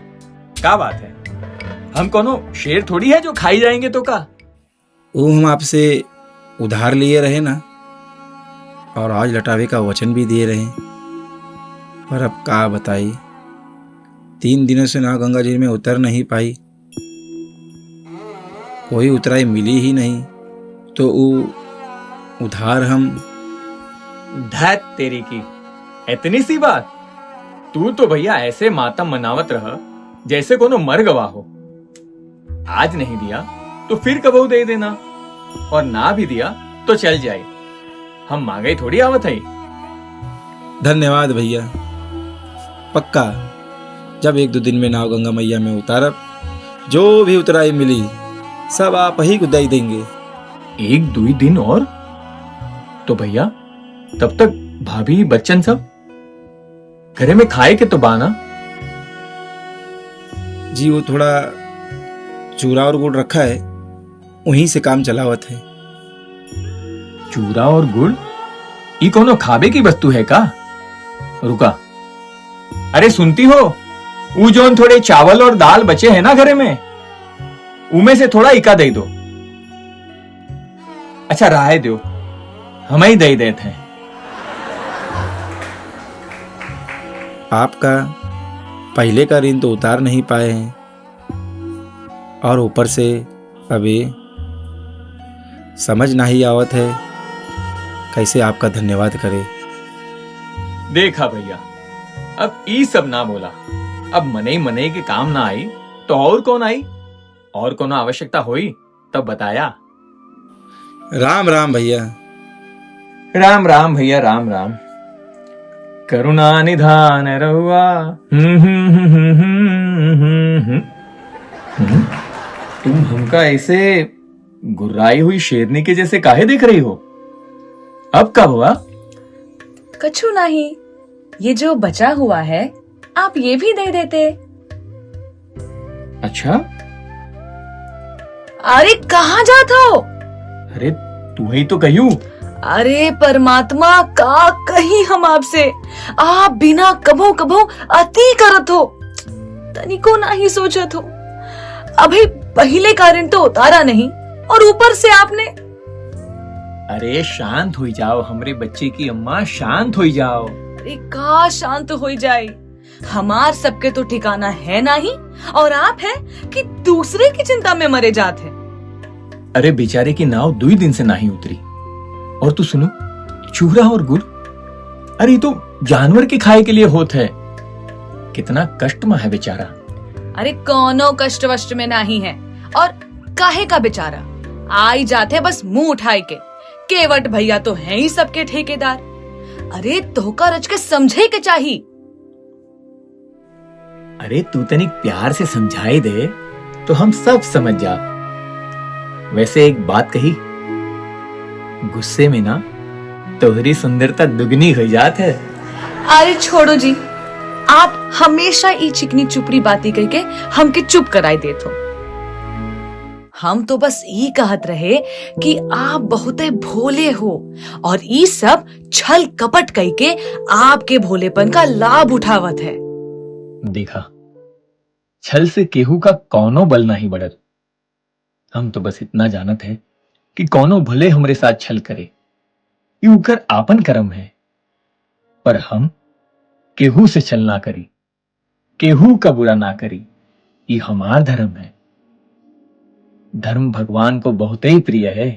S8: क्या बात है? हम कोनो शेर थोड़ी है जो खाई जाएंगे तो का?
S16: वो हम आपसे उधार लिए रहे ना, और आज लौटावे का वचन भी दिए रहे, पर अब का बताई, 3 दिनों से नाव गंगा जी में उतर नहीं पाई। कोई उतराई मिली ही नहीं, तो उधार हम।
S8: धैत तेरी की, इतनी सी बात? तू तो भैया ऐसे मातम मनावत रह जैसे कोनो मर गवा हो। आज नहीं दिया तो फिर कबहू दे देना, और ना भी दिया तो चल जाए। हम मांगे थोड़ी आवत है।
S16: धन्यवाद भैया। पक्का जब 1-2 दिन में नाव गंगा मैया में उतारब, जो भी उतराई मिली सब आप ही को दे देंगे।
S8: 1-2 दिन और? तो भैया तब तक भाभी बच्चन सब घरे में खाए के तो बाना।
S16: जी वो थोड़ा चूरा और गुड़ रखा है, वहीं से काम चलावत है।
S8: चूरा और गुड़? ये कोनो खाबे की वस्तु है का? रुका, अरे सुनती हो? वो जोन थोड़े चावल और दाल बचे हैं ना घरे में, उमे से थोड़ा इका दे दो। अच्छा राय दो, हम ही दे देते हैं।
S16: आपका पहले का ऋण तो उतार नहीं पाए हैं, और ऊपर से अभी समझ नहीं आवत है कैसे आपका धन्यवाद करे।
S8: देखा भैया, अब ई सब ना बोला। अब मने मने के काम ना आई तो और कौन आई? और कोनो आवश्यकता हुई तब बताया।
S16: राम राम भैया।
S8: राम राम भैया, राम राम। करुणा निधान रहुआ। तुम हमका ऐसे गुर्राई हुई शेरनी के जैसे काहे देख रही हो? अब क्या हुआ?
S10: कछु नहीं, ये जो बचा हुआ है आप ये भी दे देते।
S8: अच्छा,
S10: अरे कहाँ जात हो?
S8: अरे तू ही तो कहियो।
S10: अरे परमात्मा का कहीं हम आपसे, आप बिना कभो कभो अति करत हो, तनिको नहीं सोचत हो। अभी पहले कारण तो उतारा नहीं, और ऊपर से आपने।
S8: अरे शांत हो जाओ हमरे बच्चे की अम्मा, शांत हो जाओ।
S10: अरे का शांत हो जाए? हमार सबके तो ठिकाना है नहीं, और आप है कि दूसरे की चिंता में मरे जात है।
S8: अरे बेचारे की नाव 2 दिन से नहीं उतरी, और तू सुनो, चूरा और गुड़, अरे ये तो जानवर के खाए के लिए होत है। कितना कष्ट में है बेचारा।
S10: अरे कोनो कष्ट वष्ट में नहीं है, और काहे का बेचारा आई जाते बस मुंह उठाए के। केवट भैया तो हैं ही सबके ठेकेदार। अरे धोखा रच के समझे के चाहिए।
S8: अरे तू तनिक प्यार से समझाए दे तो हम सब समझ जा। वैसे एक बात कही, गुस्से में ना तोहरी सुंदरता दुगनी हो जात है।
S10: अरे छोड़ो जी, आप हमेशा ई चिकनी चुपड़ी बाती करके हमके चुप कराई देत हो। हम तो बस ये कहत रहे कि आप बहुत भोले हो, और ये सब छल कपट करके आपके भोलेपन का लाभ उठावत है।
S8: देखा, छल से केहू का कौनो बल नहीं बढ़त। हम तो बस इतना जानत है कि कौनो भले हमरे साथ छल करे, ये उकर आपन कर्म है। पर हम केहू से छल ना करी, केहू का बुरा ना करी, ये हमार धर्म है। धर्म भगवान को बहुत ही प्रिय है।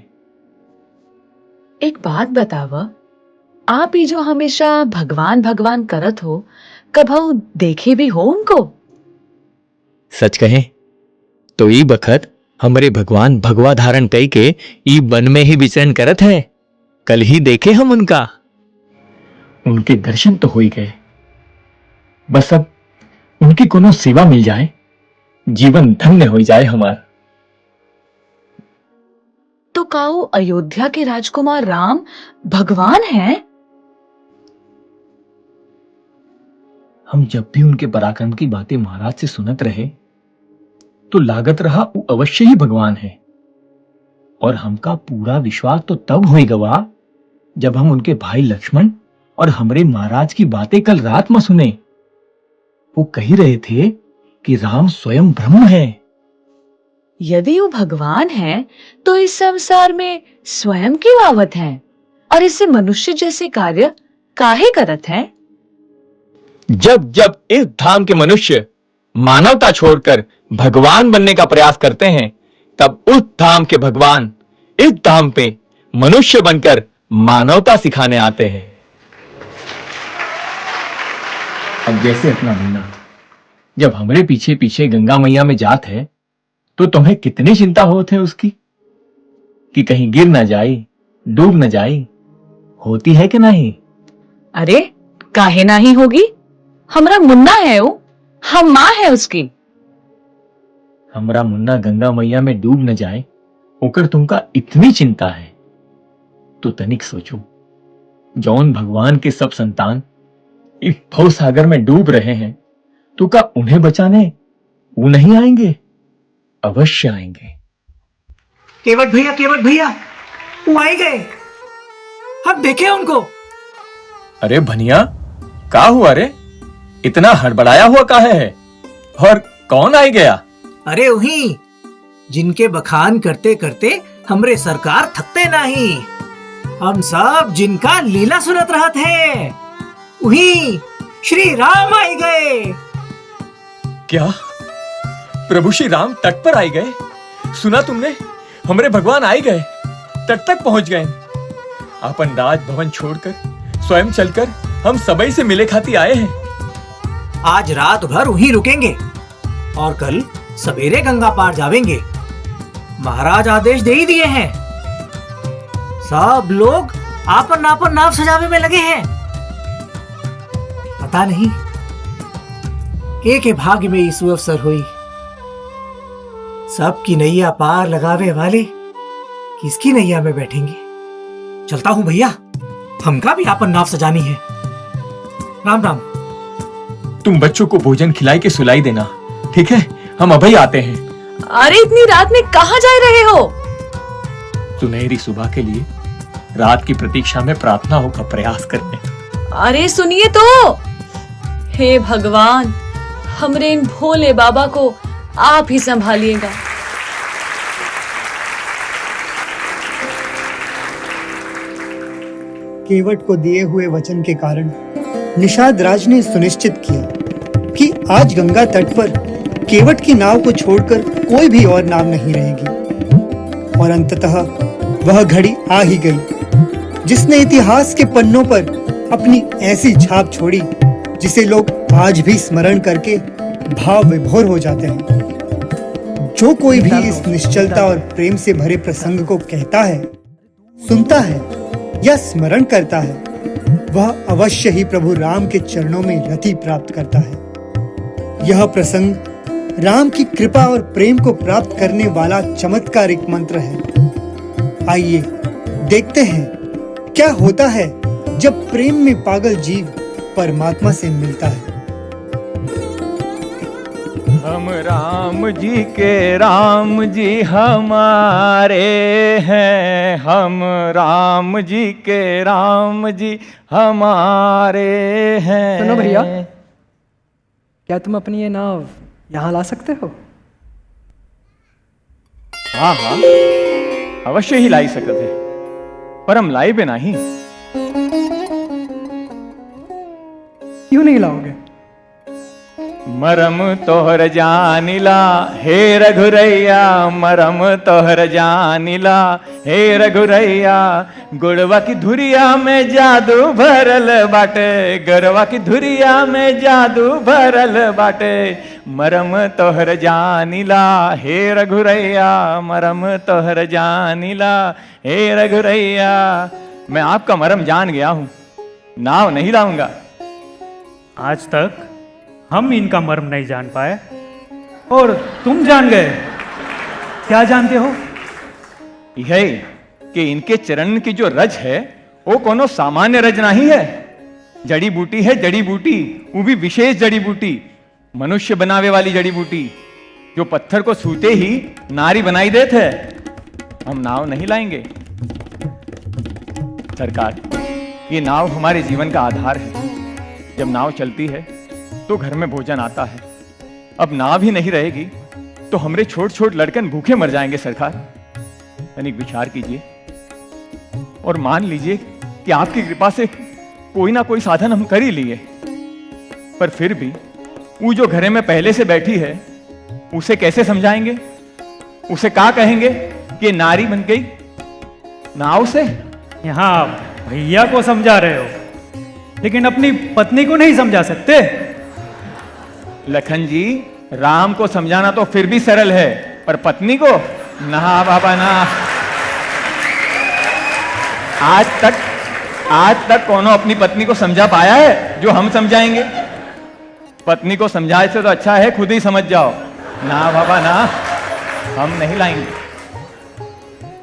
S10: एक बात बतावा, आप ही जो हमेशा भगवान भगवान करत हो, कभू देखे भी हो उनको?
S8: सच कहे तो ई बखत हमरे भगवान भगवा धारण कई के ई वन में ही विचरण करत है। कल ही देखे हम उनका। उनके दर्शन तो हो ही गए, बस अब उनकी कोनो सेवा मिल जाए, जीवन धन्य हो जाए हमार।
S10: तो काऊ अयोध्या के राजकुमार राम भगवान हैं?
S8: हम जब भी उनके पराक्रम की बातें महाराज से सुनत रहे, तो लागत रहा वो अवश्य ही भगवान है। और हमका पूरा विश्वास तो तब हुई गवा जब हम उनके भाई लक्ष्मण और हमरे महाराज की बातें कल रात में सुने। वो कह रहे थे कि राम स्वयं ब्रह्म है।
S10: यदि वो भगवान है तो इस संसार में स्वयं क्यों आवत हैं और इससे मनुष्य जैसे कार्य काहे करत हैं?
S8: जब जब इस धाम के मनुष्य मानवता छोड़कर भगवान बनने का प्रयास करते हैं, तब उस धाम के भगवान इस धाम पे मनुष्य बनकर मानवता सिखाने आते हैं। अब जैसे अपना मुन्ना जब हमारे पीछे पीछे गंगा मैया में जात है, तो तुम्हें कितनी चिंता होती है उसकी कि कहीं गिर ना जाए, डूब न जाए। होती है कि नहीं?
S10: अरे काहे नहीं होगी, हमरा मुन्ना है वो, हम माँ है उसकी।
S8: हमारा मुन्ना गंगा मैया में डूब न जाए ओकर तुमका इतनी चिंता है, तो तनिक सोचो, जौन भगवान के सब संतान इस भव सागर में डूब रहे हैं, तो क्या उन्हें बचाने वो नहीं आएंगे? अवश्य आएंगे।
S17: केवट भैया वो आए गए, हम देखे उनको।
S8: अरे भनिया, का हुआ रे? इतना हड़बड़ाया हुआ काहे है? और कौन आई गया?
S17: अरे वही जिनके बखान करते करते हमरे सरकार थकते नहीं, हम सब जिनका लीला सुनत रहत है, वही श्री राम आई गए।
S8: क्या प्रभु श्री राम तट पर आई गए? सुना तुमने? हमरे भगवान आई गए, तट तक पहुंच गए। अपन राज भवन छोड़कर स्वयं चलकर हम सबई से मिले खाती आए हैं।
S17: आज रात भर वहीं रुकेंगे और कल सवेरे गंगा पार जावेंगे। महाराज आदेश दे ही दिए हैं। सब लोग आपन आपन नाव सजावे में लगे हैं। पता नहीं के भाग्य में यीशु अवसर हुई। सबकी नैया पार लगावे वाले किसकी नैया में बैठेंगे? चलता हूं भैया, हमका भी आपन नाव सजानी है। राम राम।
S8: तुम बच्चों को भोजन खिलाई के सुलाई देना, ठीक है? हम अभी आते हैं।
S10: अरे इतनी रात में कहाँ जा रहे हो?
S8: सुनहरी सुबह के लिए रात की प्रतीक्षा में प्रार्थनाओं का प्रयास करने।
S10: अरे सुनिए तो, हे भगवान, हमरे इन भोले बाबा को आप ही संभालिएगा।
S1: केवट को दिए हुए वचन के कारण निषाद राज ने सुनिश्चित किया कि आज गंगा तट पर केवट की नाव को छोड़कर कोई भी और नाव नहीं रहेगी। और अंततः वह घड़ी आ ही गई जिसने इतिहास के पन्नों पर अपनी ऐसी छाप छोड़ी जिसे लोग आज भी स्मरण करके भाव विभोर हो जाते हैं। जो कोई भी इस निश्चलता और प्रेम से भरे प्रसंग को कहता है, सुनता है या स्मरण करता है, वह अवश्य ही प्रभु राम के चरणों में रति प्राप्त करता है। यह प्रसंग राम की कृपा और प्रेम को प्राप्त करने वाला चमत्कारिक मंत्र है। आइए देखते हैं क्या होता है जब प्रेम में पागल जीव परमात्मा से मिलता है।
S18: हम राम जी के राम जी हमारे हैं, हम राम जी के राम जी हमारे हैं।
S4: सुनो भैया, क्या तुम अपनी ये नाव यहाँ ला सकते हो?
S18: हाँ हाँ, अवश्य ही लाई सकते थे, पर हम लाई भी नहीं।
S4: क्यों नहीं लाओगे?
S18: मरम तोहर जानिला हे रघुरैया, मरम तोहर जानिला हे रघुरैया। गुड़वा की धुरिया में जादू भरल बाटे, गरवा की धुरिया में जादू भरल बाटे। मरम तोहर जानिला हे रघुरैया, मरम तोहर जानिला हे रघुरैया। मैं आपका मरम जान गया हूं, नाव नहीं लाऊंगा।
S3: आज तक हम इनका मर्म नहीं जान पाए और तुम जान गए। क्या जानते हो?
S18: यही कि इनके चरण की जो रज है वो कोनो सामान्य रज नहीं है, जड़ी बूटी है, जड़ी बूटी, वो भी विशेष जड़ी बूटी, मनुष्य बनावे वाली जड़ी बूटी। जो पत्थर को छूते ही नारी बनाई देते। हम नाव नहीं लाएंगे सरकार, ये नाव हमारे जीवन का आधार है। जब नाव चलती है तो घर में भोजन आता है। अब नाव ही नहीं रहेगी तो हमरे छोट छोट लड़कन भूखे मर जाएंगे सरकार। तनिक विचार कीजिए और मान लीजिए कि आपकी कृपा से कोई ना कोई साधन हम कर ही लिए, पर फिर भी वो जो घरे में पहले से बैठी है उसे कैसे समझाएंगे? उसे क्या कहेंगे कि नारी बन गई नाव से?
S19: यहाँ आप भैया को समझा रहे हो, लेकिन अपनी पत्नी को नहीं समझा सकते।
S18: लखन जी, राम को समझाना तो फिर भी सरल है, पर पत्नी को ना बाबा ना। आज तक कौनो अपनी पत्नी को समझा पाया है जो हम समझाएंगे? पत्नी को समझाए से तो अच्छा है खुद ही समझ जाओ। ना बाबा ना, हम नहीं लाएंगे।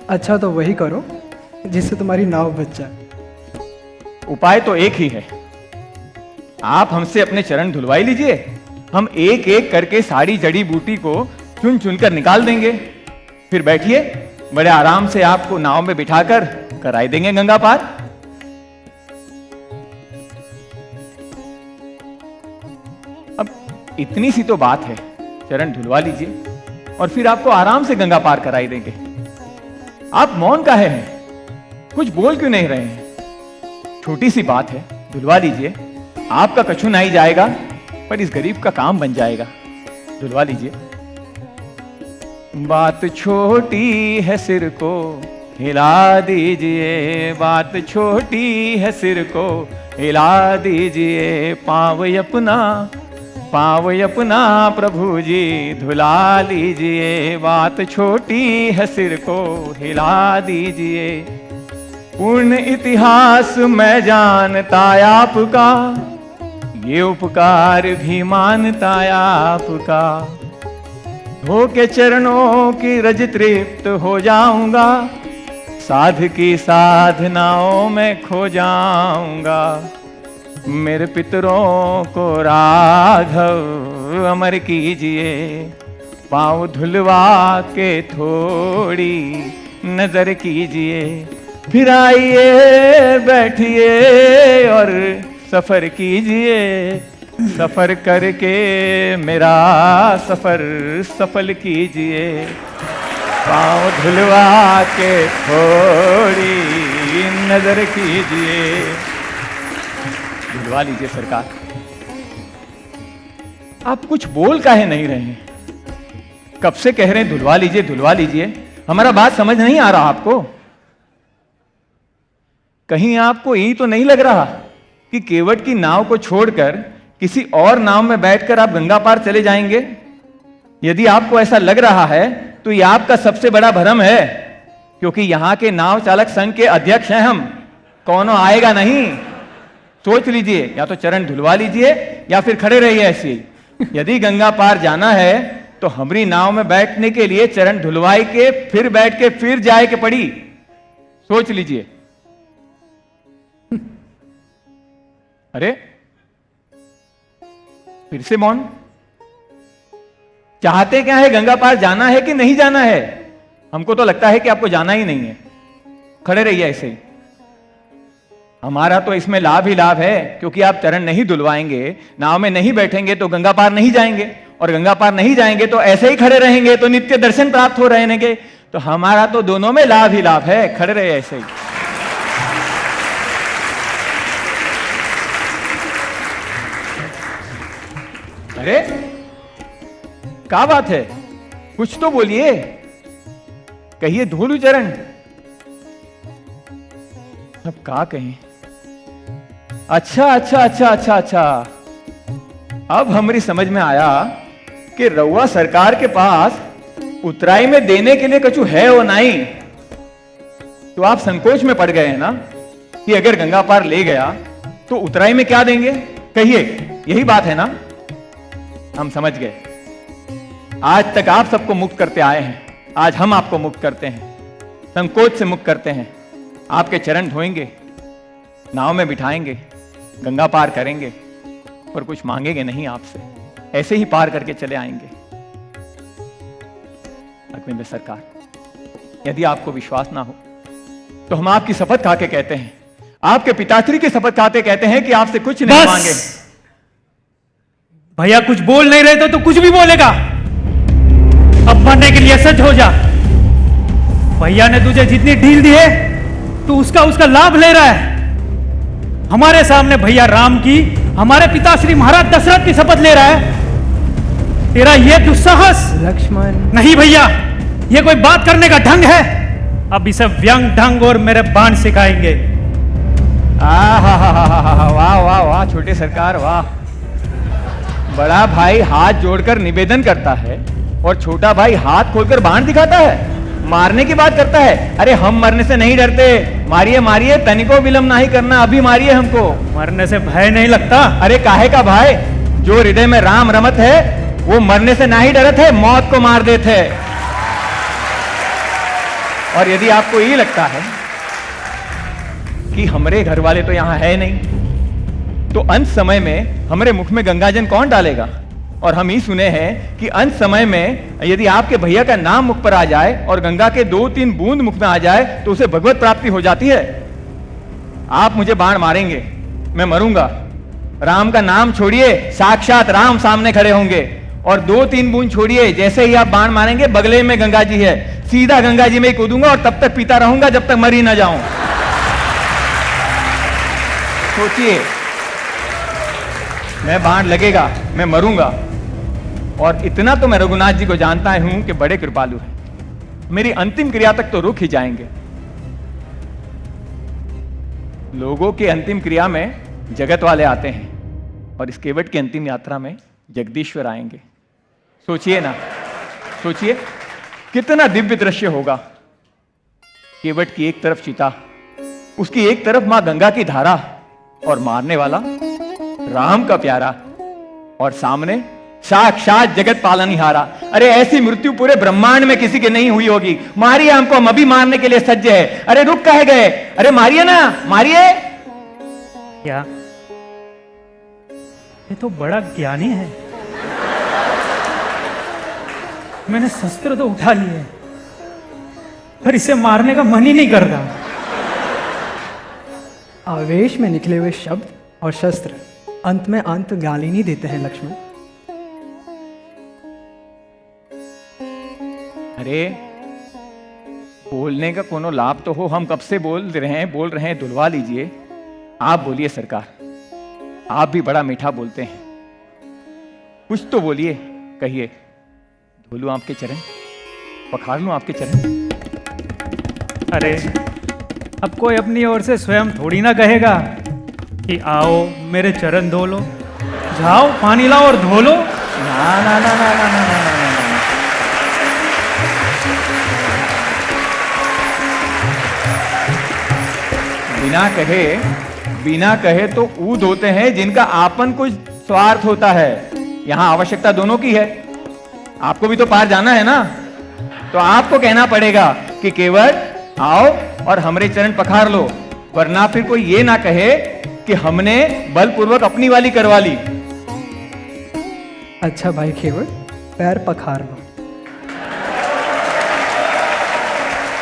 S4: अच्छा तो वही करो जिससे तुम्हारी नाव बच जाए।
S18: उपाय तो एक ही है, आप हमसे अपने चरण धुलवाई लीजिए। हम एक एक करके सारी जड़ी बूटी को चुन चुन कर निकाल देंगे। फिर बैठिए, बड़े आराम से आपको नाव में बिठाकर कराई देंगे गंगा पार। अब इतनी सी तो बात है, चरण धुलवा लीजिए और फिर आपको आराम से गंगा पार कराई देंगे। आप मौन काहे हैं? कुछ बोल क्यों नहीं रहे हैं? छोटी सी बात है, धुलवा लीजिए। आपका कछु नहीं जाएगा, पर इस गरीब का काम बन जाएगा। धुलवा लीजिए। बात छोटी है, सिर को हिला दीजिए। बात छोटी है, सिर को हिला दीजिए। पाँव अपना प्रभु जी धुला लीजिए। बात छोटी है, सिर को हिला दीजिए। पूर्ण इतिहास मैं जानता आपका, ये उपकार भी मानता आपका। धो के चरणों की रज तृप्त हो जाऊंगा, साध की साधनाओं में खो जाऊंगा। मेरे पितरों को राघव अमर कीजिए। पाँव धुलवा के थोड़ी नजर कीजिए। फिर आइए बैठिए और सफर कीजिए। सफर करके मेरा सफर सफल कीजिए। पाँव धुलवा के थोड़ी नजर कीजिए। धुलवा लीजिए सरकार। आप कुछ बोल काहे नहीं रहे हैं? कब से कह रहे हैं धुलवा लीजिए धुलवा लीजिए। हमारा बात समझ नहीं आ रहा आपको? कहीं आपको यही तो नहीं लग रहा कि केवट की नाव को छोड़कर किसी और नाव में बैठकर आप गंगा पार चले जाएंगे? यदि आपको ऐसा लग रहा है तो यह आपका सबसे बड़ा भ्रम है, क्योंकि यहां के नाव चालक संघ के अध्यक्ष हैं हम। कौनो आएगा नहीं। सोच लीजिए, या तो चरण धुलवा लीजिए या फिर खड़े रहिए ऐसे ही। यदि गंगा पार जाना है तो हमारी नाव में बैठने के लिए चरण धुलवाई के फिर बैठ के फिर जाए के पड़ी। सोच लीजिए। अरे फिर से मौन। चाहते क्या है? गंगा पार जाना है कि नहीं जाना है? हमको तो लगता है कि आपको जाना ही नहीं है। खड़े रहिए ऐसे ही। हमारा तो इसमें लाभ ही लाभ है, क्योंकि आप चरण नहीं धुलवाएंगे, नाव में नहीं बैठेंगे तो गंगा पार नहीं जाएंगे, और गंगा पार नहीं जाएंगे तो ऐसे ही खड़े रहेंगे तो नित्य दर्शन प्राप्त हो रहेंगे। तो हमारा तो दोनों में लाभ ही लाभ है। खड़े रहे ऐसे ही। अरे क्या बात है? कुछ तो बोलिए, कहिए धोलू चरण। अब क्या कहें? अच्छा। अब हमारी समझ में आया कि रउआ सरकार के पास उतराई में देने के लिए कछु है वो नहीं। तो आप संकोच में पड़ गए हैं ना कि अगर गंगा पार ले गया तो उतराई में क्या देंगे? कहिए, यही बात है ना? हम समझ गए। आज तक आप सबको मुक्त करते आए हैं, आज हम आपको मुक्त करते हैं, संकोच से मुक्त करते हैं। आपके चरण धोएंगे, नाव में बिठाएंगे, गंगा पार करेंगे, पर कुछ मांगेंगे नहीं आपसे। ऐसे ही पार करके चले आएंगे। रुकने दें सरकार। यदि आपको विश्वास ना हो तो हम आपकी शपथ खा के कहते हैं, आपके पिताश्री की शपथ खाते कहते हैं कि आपसे कुछ नहीं मांगे।
S19: भैया कुछ बोल नहीं रहे तो कुछ भी बोलेगा। अब मरने के लिए सच हो जा। भैया ने तुझे जितनी ढील दी है तू उसका लाभ ले रहा है। हमारे सामने भैया राम की, हमारे पिताश्री महाराज दशरथ की शपथ ले रहा है। तेरा ये दुस्साहस
S4: लक्ष्मण
S19: नहीं भैया, ये कोई बात करने का ढंग है? अब इसे व्यंग ढंग और मेरे बाण सिखाएंगे।
S18: वाह वाह वाह छोटे सरकार वाह। बड़ा भाई हाथ जोड़कर निवेदन करता है और छोटा भाई हाथ खोलकर बाण दिखाता है, मारने की बात करता है। अरे हम मरने से नहीं डरते, मारिए मारिए, तनिको विलंब नहीं करना, अभी मारिए हमको।
S19: मरने से भय नहीं लगता?
S18: अरे काहे का भाई, जो हृदय में राम रमत है वो मरने से नहीं डरत है, मौत को मार देते है। और यदि आपको ये लगता है कि हमारे घर वाले तो यहां है नहीं, तो अंत समय में हमारे मुख में गंगाजल कौन डालेगा? और हम ही सुने हैं कि अंत समय में यदि आपके भैया का नाम मुख पर आ जाए और गंगा के 2-3 बूंद मुख में आ जाए तो उसे भगवत प्राप्ति हो जाती है। आप मुझे बाण मारेंगे, मैं मरूंगा। राम का नाम छोड़िए, साक्षात राम सामने खड़े होंगे। और 2-3 बूंद छोड़िए, जैसे ही आप बाण मारेंगे बगले में गंगा जी है, सीधा गंगा जी में ही कूदूंगा और तब तक पीता रहूंगा जब तक मर ही ना जाऊं। सोचिए, मैं बाण लगेगा, मैं मरूंगा। और इतना तो मैं रघुनाथ जी को जानता हूं कि बड़े कृपालु हैं, मेरी अंतिम क्रिया तक तो रुक ही जाएंगे। लोगों के अंतिम क्रिया में जगत वाले आते हैं और इस केवट की अंतिम यात्रा में जगदीश्वर आएंगे। सोचिए ना, सोचिए कितना दिव्य दृश्य होगा। केवट की एक तरफ चिता, उसकी एक तरफ मां गंगा की धारा और मारने वाला राम का प्यारा, और सामने साक्षात जगत पालनहारा। अरे ऐसी मृत्यु पूरे ब्रह्मांड में किसी की नहीं हुई होगी। मारिए हमको, हम अभी मारने के लिए सज्ज है। अरे रुक कहे गए, अरे मारिए ना, मारिए।
S19: क्या ये तो बड़ा ज्ञानी है। मैंने शस्त्र तो उठा लिए पर इसे मारने का मन ही नहीं करता।
S4: आवेश में निकले हुए शब्द और शस्त्र अंत में अंत गाली नहीं देते हैं लक्ष्मण।
S18: अरे बोलने का कोनो लाभ तो हो, हम कब से बोल रहे हैं, धुलवा लीजिए। आप बोलिए सरकार, आप भी बड़ा मीठा बोलते हैं, कुछ तो बोलिए, कहिए। धोलूं आपके चरण, पखार लूं आपके चरण।
S19: अरे अब कोई अपनी ओर से स्वयं थोड़ी ना कहेगा कि आओ मेरे चरण धो लो, जाओ पानी लाओ और धो लो।
S18: ना ना ना ना ना ना ना ना। बिना कहे तो ऊद होते हैं जिनका आपन कुछ स्वार्थ होता है। यहां आवश्यकता दोनों की है, आपको भी तो पार जाना है ना, तो आपको कहना पड़ेगा कि केवल आओ और हमरे चरण पखार लो, वरना फिर कोई ये ना कहे कि हमने बलपूर्वक अपनी वाली करवा ली।
S4: अच्छा भाई केवट, पैर पखार लो।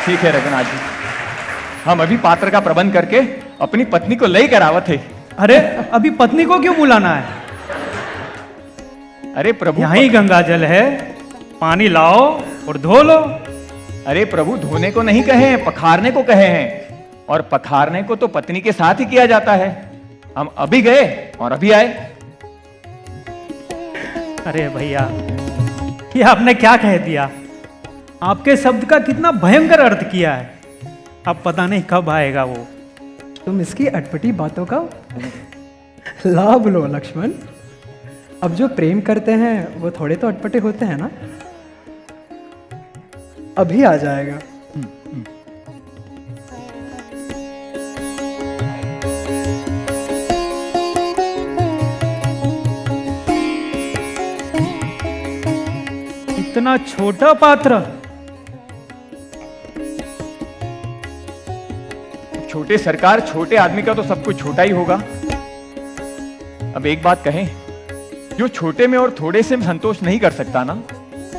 S18: ठीक है रघुनाथ जी, हम अभी पात्र का प्रबंध करके अपनी पत्नी को ले कर आवत है।
S19: अरे अभी पत्नी को क्यों बुलाना है?
S18: अरे प्रभु,
S19: यहीं गंगा जल है, पानी लाओ और धो लो।
S18: अरे प्रभु, धोने को नहीं कहे हैं, पखारने को कहे हैं, और पखारने को तो पत्नी के साथ ही किया जाता है। हम अभी गए और अभी आए।
S19: अरे भैया, ये आपने क्या कह दिया? आपके शब्द का कितना भयंकर अर्थ किया है। अब पता नहीं कब आएगा वो।
S4: तुम इसकी अटपटी बातों का लाभ लो लक्ष्मण। अब जो प्रेम करते हैं वो थोड़े तो अटपटे होते हैं ना। अभी आ जाएगा।
S19: इतना छोटा पात्र।
S18: छोटे सरकार, छोटे आदमी का तो सब कुछ छोटा ही होगा। अब एक बात कहें, जो छोटे में और थोड़े से संतोष नहीं कर सकता ना,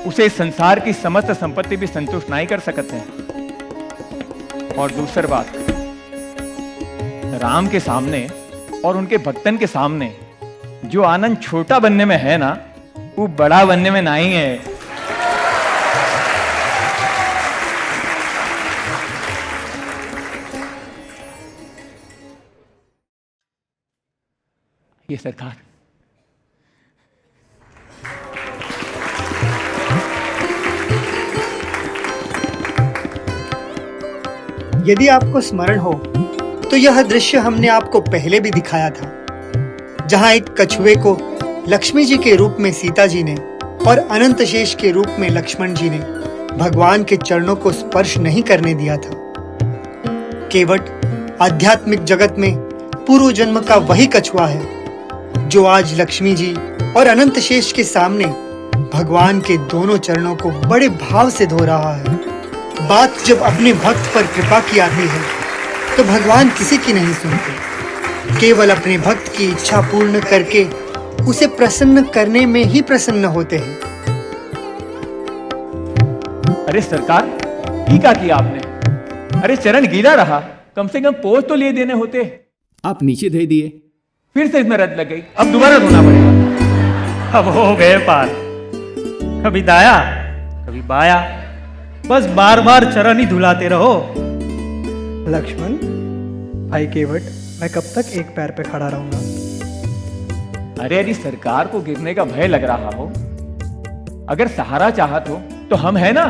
S18: उसे इस संसार की समस्त संपत्ति भी संतुष्ट नहीं कर सकते हैं। और दूसरी बात, राम के सामने और उनके भक्तन के सामने जो आनंद छोटा बनने में है ना, वो बड़ा बनने में नहीं है। ये सरकार,
S1: यदि आपको स्मरण हो तो यह दृश्य हमने आपको पहले भी दिखाया था, जहां एक कछुए को लक्ष्मी जी के रूप में सीता जी ने और अनंत शेष के रूप में लक्ष्मण जी ने भगवान के चरणों को स्पर्श नहीं करने दिया था। केवट आध्यात्मिक जगत में पूर्व जन्म का वही कछुआ है जो आज लक्ष्मी जी और अनंत शेष के सामने भगवान के दोनों चरणों को बड़े भाव से धो रहा है। बात जब अपने भक्त पर कृपा की आती है तो भगवान किसी की नहीं सुनते, केवल अपने भक्त की इच्छा पूर्ण करके उसे प्रसन्न करने में ही प्रसन्न होते हैं।
S18: अरे सरकार, ये क्या किया आपने? अरे चरण गीला रहा, कम से कम पोज तो लिए देने होते। आप नीचे दे दिए, फिर से इसमें रद्द लग गई, अब दोबारा धोना पड़ेगा।
S19: अब हो गए पार, कभी दाया कभी बाया, बस बार बार चरण ही धुलाते रहो।
S4: लक्ष्मण, भाई केवट, मैं कब तक एक पैर पे खड़ा रहूंगा?
S18: अरे यदि सरकार को गिरने का भय लग रहा हो, अगर सहारा चाहत हो तो हम है ना,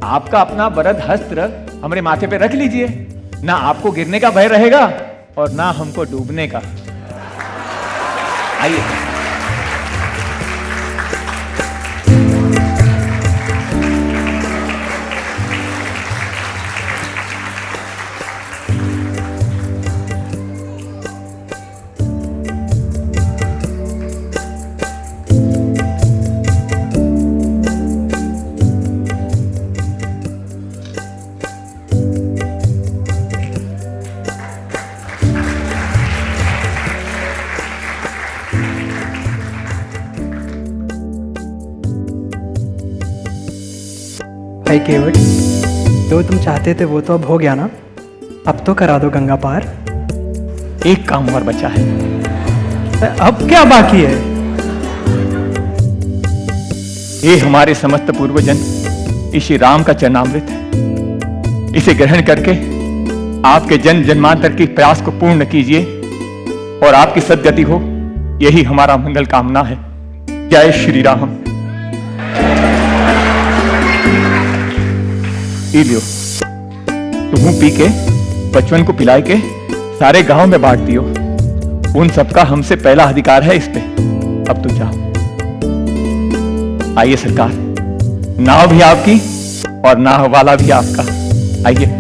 S18: आपका अपना वरद हस्त्र हमारे माथे पे रख लीजिए, ना आपको गिरने का भय रहेगा और ना हमको डूबने का। आइए।
S4: भाई केवट, जो तुम चाहते थे वो तो अब हो गया ना? अब तो करा दो गंगा पार।
S18: एक काम और बचा है।
S19: अब क्या बाकी है?
S18: ये हमारे समस्त पूर्वजन इसी राम का चरणामृत है, इसे ग्रहण करके आपके जन्म जन्मांतर की प्रयास को पूर्ण कीजिए और आपकी सद्गति हो, यही हमारा मंगल कामना है। जय श्री राम। पी लियो, तुम पी के बचपन को पिलाए के सारे गांव में बांट दियो। उन सबका हमसे पहला अधिकार है इस पे। अब तो जाओ। आइए सरकार, नाव भी आपकी और नाव वाला भी आपका। आइए।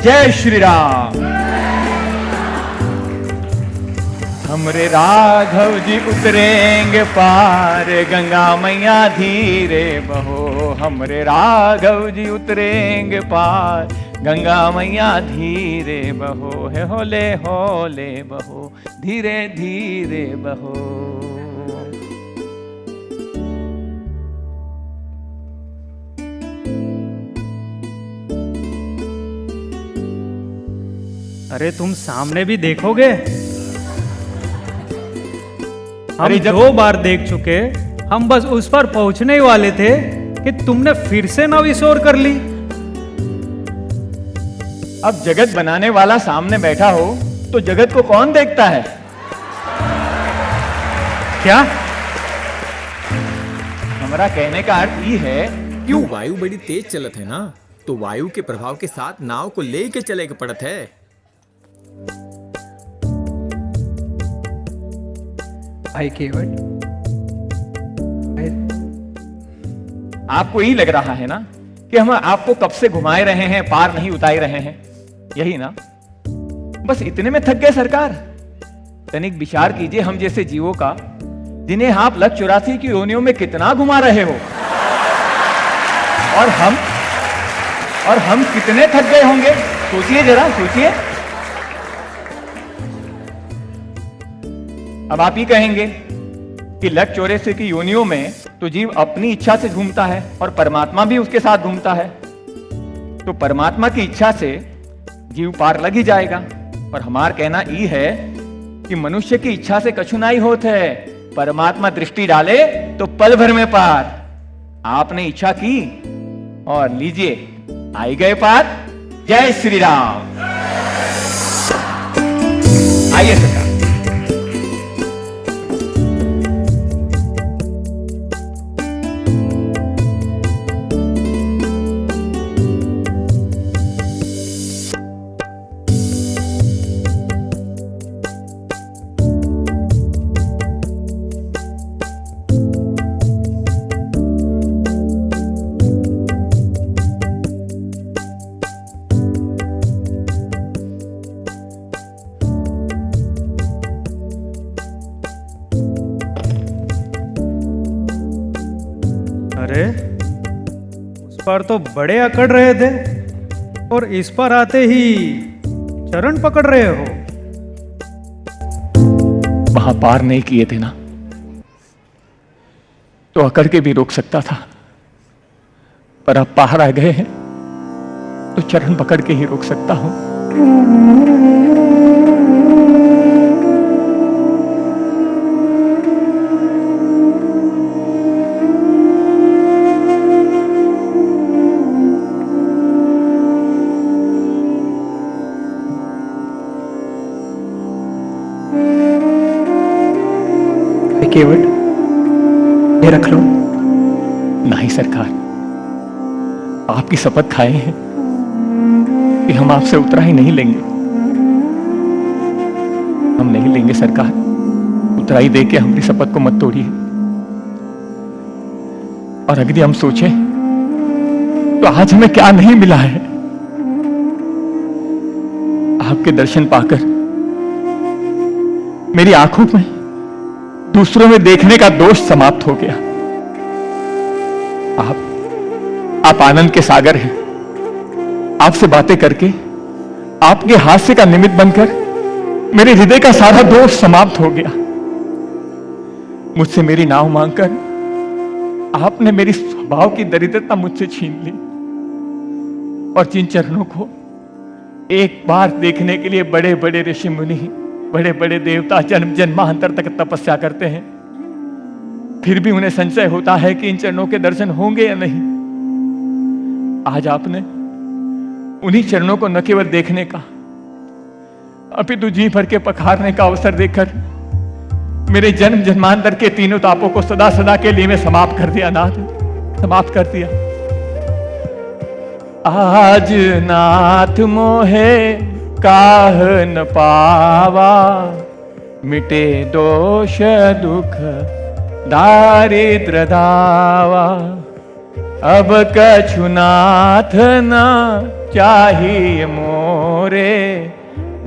S18: जय श्री राम। हमरे राघव जी उतरेंगे पार, गंगा मैया धीरे बहो। हमरे राघव जी उतरेंगे पार, गंगा मैया धीरे बहो। है होले होले बहो, धीरे धीरे बहो।
S19: अरे तुम सामने भी देखोगे? हम
S18: अरे जब
S19: 2 बार देख चुके, हम बस उस पर पहुंचने ही वाले थे कि तुमने फिर से नविशोर कर ली।
S18: अब जगत बनाने वाला सामने बैठा हो तो जगत को कौन देखता है?
S19: क्या?
S18: हमारा कहने का अर्थ ये है
S8: क्यों? वायु बड़ी तेज चलत है ना, तो वायु के प्रभाव के साथ नाव को लेके चले के पड़त है।
S4: भाई केवट,
S18: आपको यही लग रहा है ना कि हम आपको कब से घुमाए रहे हैं, पार नहीं उतार रहे हैं, यही ना? बस इतने में थक गए सरकार? तनिक विचार कीजिए हम जैसे जीवों का, जिन्हें आप 184 की योनियों में कितना घुमा रहे हो, और हम कितने थक गए होंगे। सोचिए जरा, सोचिए। अब आप ही कहेंगे कि 184 की योनियों में तो जीव अपनी इच्छा से घूमता है और परमात्मा भी उसके साथ घूमता है, तो परमात्मा की इच्छा से जीव पार लग ही जाएगा। पर हमार कहना ई है कि मनुष्य की इच्छा से कछु नहीं होता है, परमात्मा दृष्टि डाले तो पल भर में पार। आपने इच्छा की और लीजिए, आई गए पार। जय श्री राम। आइए सरकार।
S19: अरे उस पर तो बड़े अकड़ रहे थे और इस पर आते ही चरण पकड़ रहे हो।
S18: वहां पार नहीं किए थे ना, तो अकड़ के भी रोक सकता था, पर अब पार आ गए हैं तो चरण पकड़ के ही रोक सकता हूं।
S4: केवट, ये रख लो।
S18: नहीं सरकार, आपकी शपथ खाए हैं कि हम आपसे उतरा ही नहीं लेंगे। हम नहीं लेंगे सरकार, उतराई दे के हमारी शपथ को मत तोड़िए। और अगर हम सोचें तो आज हमें क्या नहीं मिला है। आपके दर्शन पाकर मेरी आंखों में दूसरों में देखने का दोष समाप्त हो गया। आप आनंद के सागर हैं। आपसे बातें करके, आपके हास्य का निमित्त बनकर मेरे हृदय का सारा दोष समाप्त हो गया। मुझसे मेरी नाव मांगकर आपने मेरी स्वभाव की दरिद्रता मुझसे छीन ली, और जिन चरणों को एक बार देखने के लिए बड़े बड़े ऋषि मुनि, बड़े बड़े देवता जन्म जन्मांतर तक तपस्या करते हैं, फिर भी उन्हें संशय होता है कि इन चरणों के दर्शन होंगे या नहीं। आज आपने उन्हीं चरणों को न केवल देखने का, अपितु जी भर के पखारने का अवसर देकर मेरे जन्म जन्मांतर के तीनों तापों को सदा सदा के लिए मैं समाप्त कर दिया। नाथ, समाप्त कर दिया। आज नाथ मोहे काह न पावा, मिटे दोष दुख दारिद्र दावा। अब कछु नाथ न चाहिए मोरे,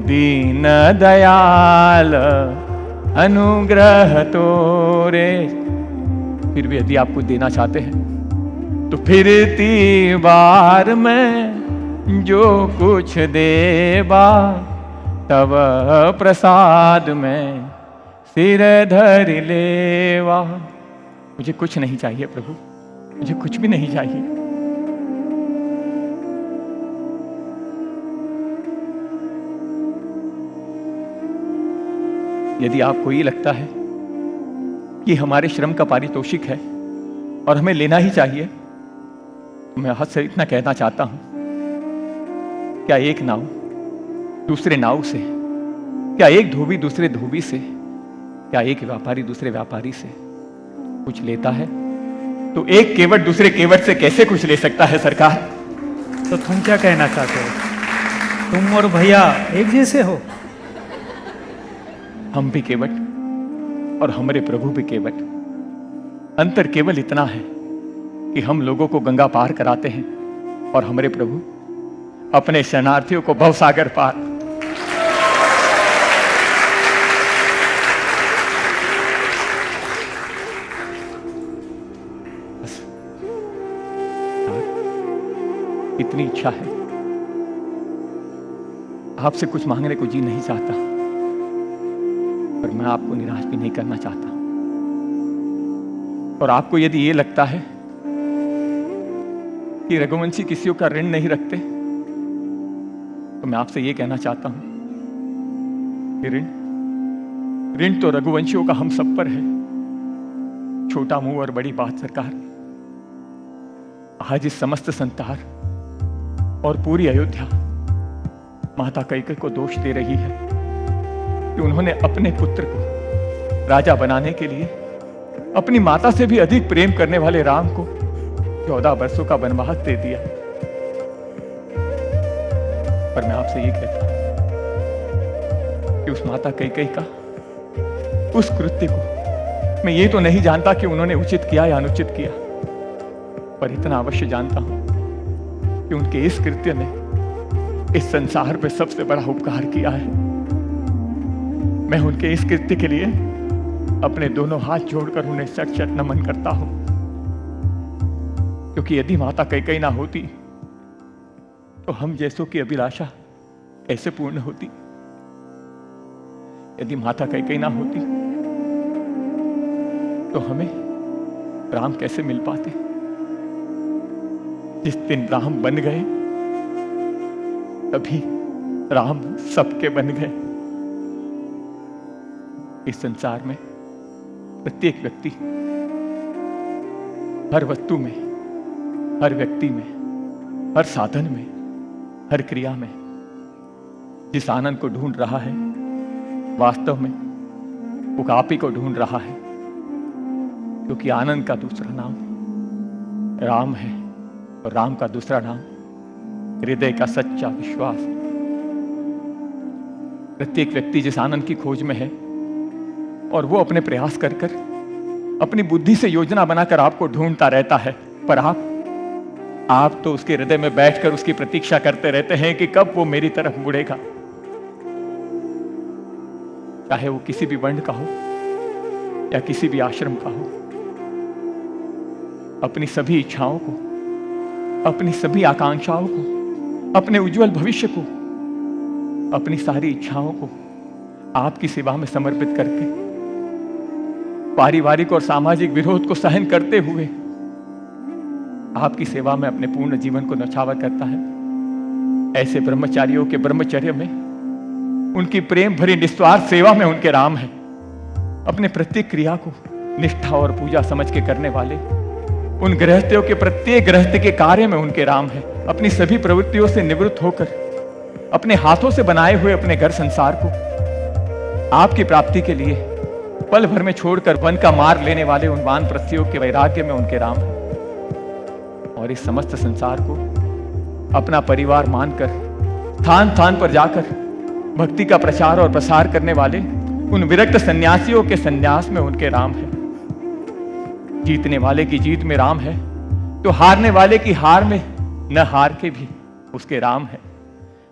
S18: दीन दयाल अनुग्रह तोरे। फिर भी यदि आप कुछ देना चाहते हैं तो फिरती बार में जो कुछ देवा, तब प्रसाद में सिर धर लेवा। मुझे कुछ नहीं चाहिए प्रभु, मुझे कुछ भी नहीं चाहिए। यदि आपको ये लगता है कि हमारे श्रम का पारितोषिक है और हमें लेना ही चाहिए, तो मैं हद से इतना कहना चाहता हूं, क्या एक नाव दूसरे नाव से, क्या एक धोबी दूसरे धोबी से, क्या एक व्यापारी दूसरे व्यापारी से कुछ लेता है? तो एक केवट दूसरे केवट से कैसे कुछ ले सकता है सरकार?
S19: तो तुम क्या कहना चाहते हो? तुम और भैया एक जैसे हो?
S18: हम भी केवट और हमारे प्रभु भी केवट। अंतर केवल इतना है कि हम लोगों को गंगा पार कराते हैं और हमारे प्रभु अपने शरणार्थियों को भवसागर पार। इतनी इच्छा है, आपसे कुछ मांगने को जी नहीं चाहता, पर मैं आपको निराश भी नहीं करना चाहता। और आपको यदि ये लगता है कि रघुवंशी किसी का ऋण नहीं रखते, तो मैं आपसे ये कहना चाहता हूं कि ऋण तो रघुवंशियों का हम सब पर है। छोटा मुंह और बड़ी बात सरकार, आज इस समस्त संसार और पूरी अयोध्या माता कैकेयी को दोष दे रही है कि उन्होंने अपने पुत्र को राजा बनाने के लिए अपनी माता से भी अधिक प्रेम करने वाले राम को 14 वर्षों का वनवास दे दिया। पर मैं आपसे ये कहता हूं कि उस माता कैकेयी का उस कृत्य को मैं ये तो नहीं जानता कि उन्होंने उचित किया या अनुचित किया, पर इतना अवश्य जानता हूं कि उनके इस कृत्य ने इस संसार पे सबसे बड़ा उपकार किया है। मैं उनके इस कृत्य के लिए अपने दोनों हाथ जोड़कर उन्हें शत शत नमन करता हूं, क्योंकि यदि माता कैकेयी ना होती तो हम जैसों की अभिलाषा कैसे पूर्ण होती? यदि माता कैकेयी ना होती तो हमें राम कैसे मिल पाते? जिस दिन राम बन गए तभी राम सबके बन गए। इस संसार में प्रत्येक व्यक्ति हर वस्तु में, हर व्यक्ति में, हर साधन में, हर क्रिया में जिस आनंद को ढूंढ रहा है, वास्तव में वो आप ही को ढूंढ रहा है, क्योंकि आनंद का दूसरा नाम राम है और राम का दूसरा नाम हृदय का सच्चा विश्वास। प्रत्येक व्यक्ति जिस आनंद की खोज में है और वो अपने प्रयास कर कर अपनी बुद्धि से योजना बनाकर आपको ढूंढता रहता है, पर आप तो उसके हृदय में बैठकर उसकी प्रतीक्षा करते रहते हैं कि कब वो मेरी तरफ मुड़ेगा। चाहे वो किसी भी वर्ण का हो या किसी भी आश्रम का हो, अपनी सभी इच्छाओं को, अपनी सभी आकांक्षाओं को, अपने उज्जवल भविष्य को, अपनी सारी इच्छाओं को आपकी सेवा में समर्पित करके पारिवारिक और सामाजिक विरोध को सहन करते हुए आपकी सेवा में अपने पूर्ण जीवन को न्यौछावर करता है। ऐसे ब्रह्मचारियों के ब्रह्मचर्य में, उनकी प्रेम भरी निस्वार्थ सेवा में उनके राम है। अपने प्रत्येक क्रिया को निष्ठा और पूजा समझ के करने वाले उन गृहस्थियों के प्रत्येक गृहस्थ के कार्य में उनके राम है। अपनी सभी प्रवृत्तियों से निवृत्त होकर अपने हाथों से बनाए हुए अपने घर संसार को आपकी प्राप्ति के लिए पल भर में छोड़कर वन का मार्ग लेने वाले उन वानप्रस्थियों के वैराग्य में उनके राम है। और इस समस्त संसार को अपना परिवार मानकर स्थान स्थान पर जाकर भक्ति का प्रचार और प्रसार करने वाले उन विरक्त सन्यासियों के सन्यास में उनके राम है। जीतने वाले की जीत में राम है तो हारने वाले की हार में न हार के भी उसके राम है।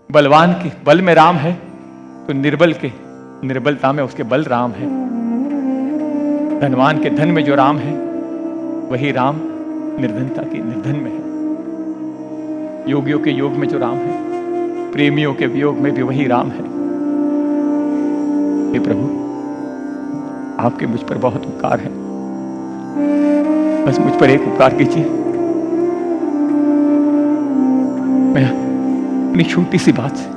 S18: बलवान के बल में राम है तो निर्बल के निर्बलता में उसके बल राम है। धनवान के धन में जो राम है वही राम निर्धनता के निर्धन में है। योगियों के योग में जो राम है, प्रेमियों के वियोग में भी वही राम है। हे प्रभु, आपके मुझ पर बहुत उपकार है, बस मुझ पर एक उपकार कीजिए। मैं अपनी छोटी सी बात से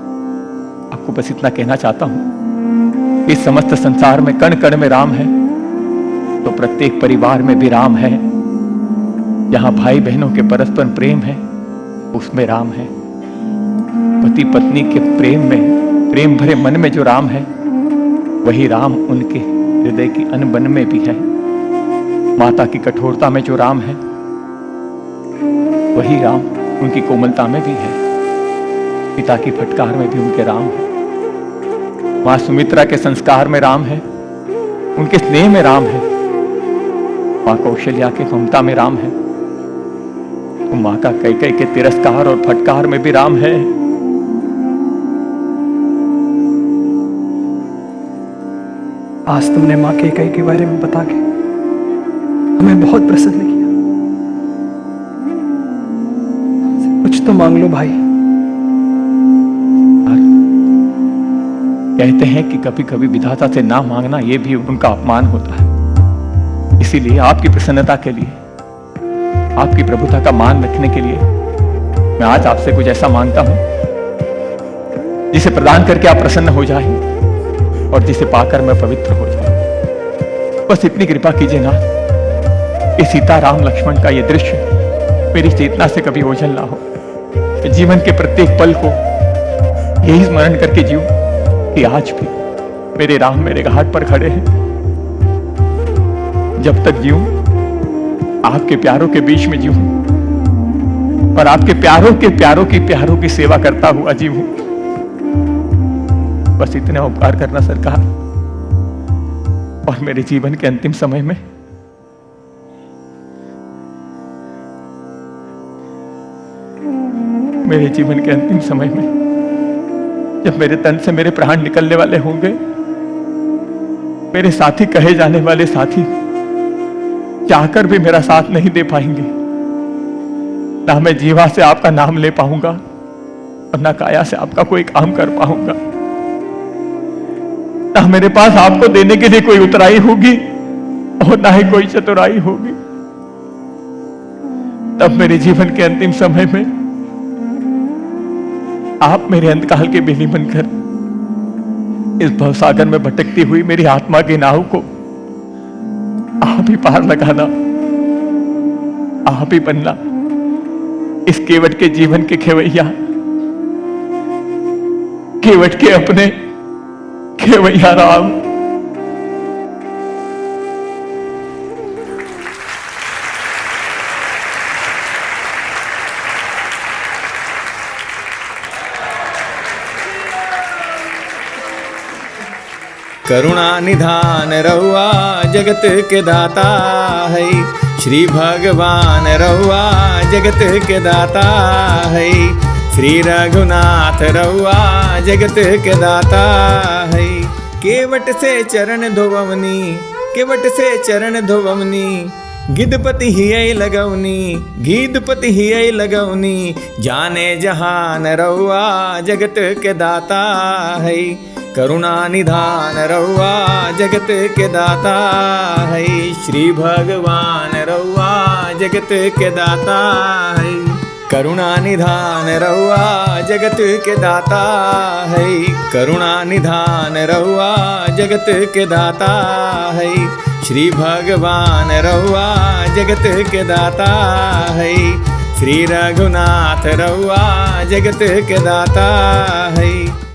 S18: आपको बस इतना कहना चाहता हूं, इस समस्त संसार में कण कण में राम है तो प्रत्येक परिवार में भी राम है। जहां भाई बहनों के परस्पर प्रेम है उसमें राम है। पति पत्नी के प्रेम में, प्रेम भरे मन में जो राम है वही राम उनके हृदय की अनबन में भी है। माता की कठोरता में जो राम है वही राम उनकी कोमलता में भी है, पिता की फटकार में भी उनके राम है, माँ सुमित्रा के संस्कार में राम है, उनके स्नेह में राम है, माँ कौशल्या के ममता में राम है, तो माँ का कैकेयी के तिरस्कार और फटकार में भी राम है।
S4: आज तुमने माँ कैकेयी के बारे में बता के हमें बहुत प्रसन्न किया। कुछ तो मांग लो भाई।
S18: कहते हैं कि कभी कभी विधाता से ना मांगना ये भी उनका अपमान होता है। इसीलिए आपकी प्रसन्नता के लिए, आपकी प्रभुता का मान रखने के लिए मैं आज आपसे कुछ ऐसा मांगता हूं जिसे प्रदान करके आप प्रसन्न हो जाए और जिसे पाकर मैं पवित्र हो जाऊं। बस इतनी कृपा कीजिए ना, ये सीता राम लक्ष्मण का ये दृश्य मेरी चेतना से कभी ओझल ना हो। जीवन के प्रत्येक पल को यही स्मरण करके जीऊं कि आज भी मेरे राम मेरे घाट पर खड़े हैं। जब तक जीऊं आपके प्यारों के बीच में जीऊं और आपके प्यारों की सेवा करता हुआ जीऊं। बस इतना उपकार करना सरकार, और मेरे जीवन के अंतिम समय में जब मेरे तन से मेरे प्राण निकलने वाले होंगे, मेरे साथी कहे जाने वाले साथी चाहकर भी मेरा साथ नहीं दे पाएंगे, ना मैं जीवा से आपका नाम ले पाऊंगा और ना काया से आपका कोई काम कर पाऊंगा, ना मेरे पास आपको देने के लिए कोई उतराई होगी और ना ही कोई चतुराई होगी। तब मेरे जीवन के अंतिम समय में आप मेरे अंतकाल के बेली बनकर इस भवसागर में भटकती हुई मेरी आत्मा की नाव को आप ही पार लगाना, आप ही बनना इस केवट के जीवन के खेवैया, केवट के अपने खेवैया राम।
S20: करुणा निधान रहुआ जगत के दाता है, श्री भगवान रहुआ जगत के दाता है, श्री रघुनाथ रहुआ जगत के दाता है। केवट से चरण धोवनी, केवट से चरण धोवनी, गिद्धपति ही लगवनी, गिद्धपति ही लगवनी, जाने जहान रहुआ जगत के दाता है, करुणा निधान रहुआ जगत के दाता है, श्री भगवान रहुआ जगत के दाता है, करुणा निधान रहुआ जगत के दाता है, करुणा निधान रहुआ जगत के दाता है, श्री भगवान रहुआ जगत के दाता है, श्री रघुनाथ रहुआ जगत के दाता है।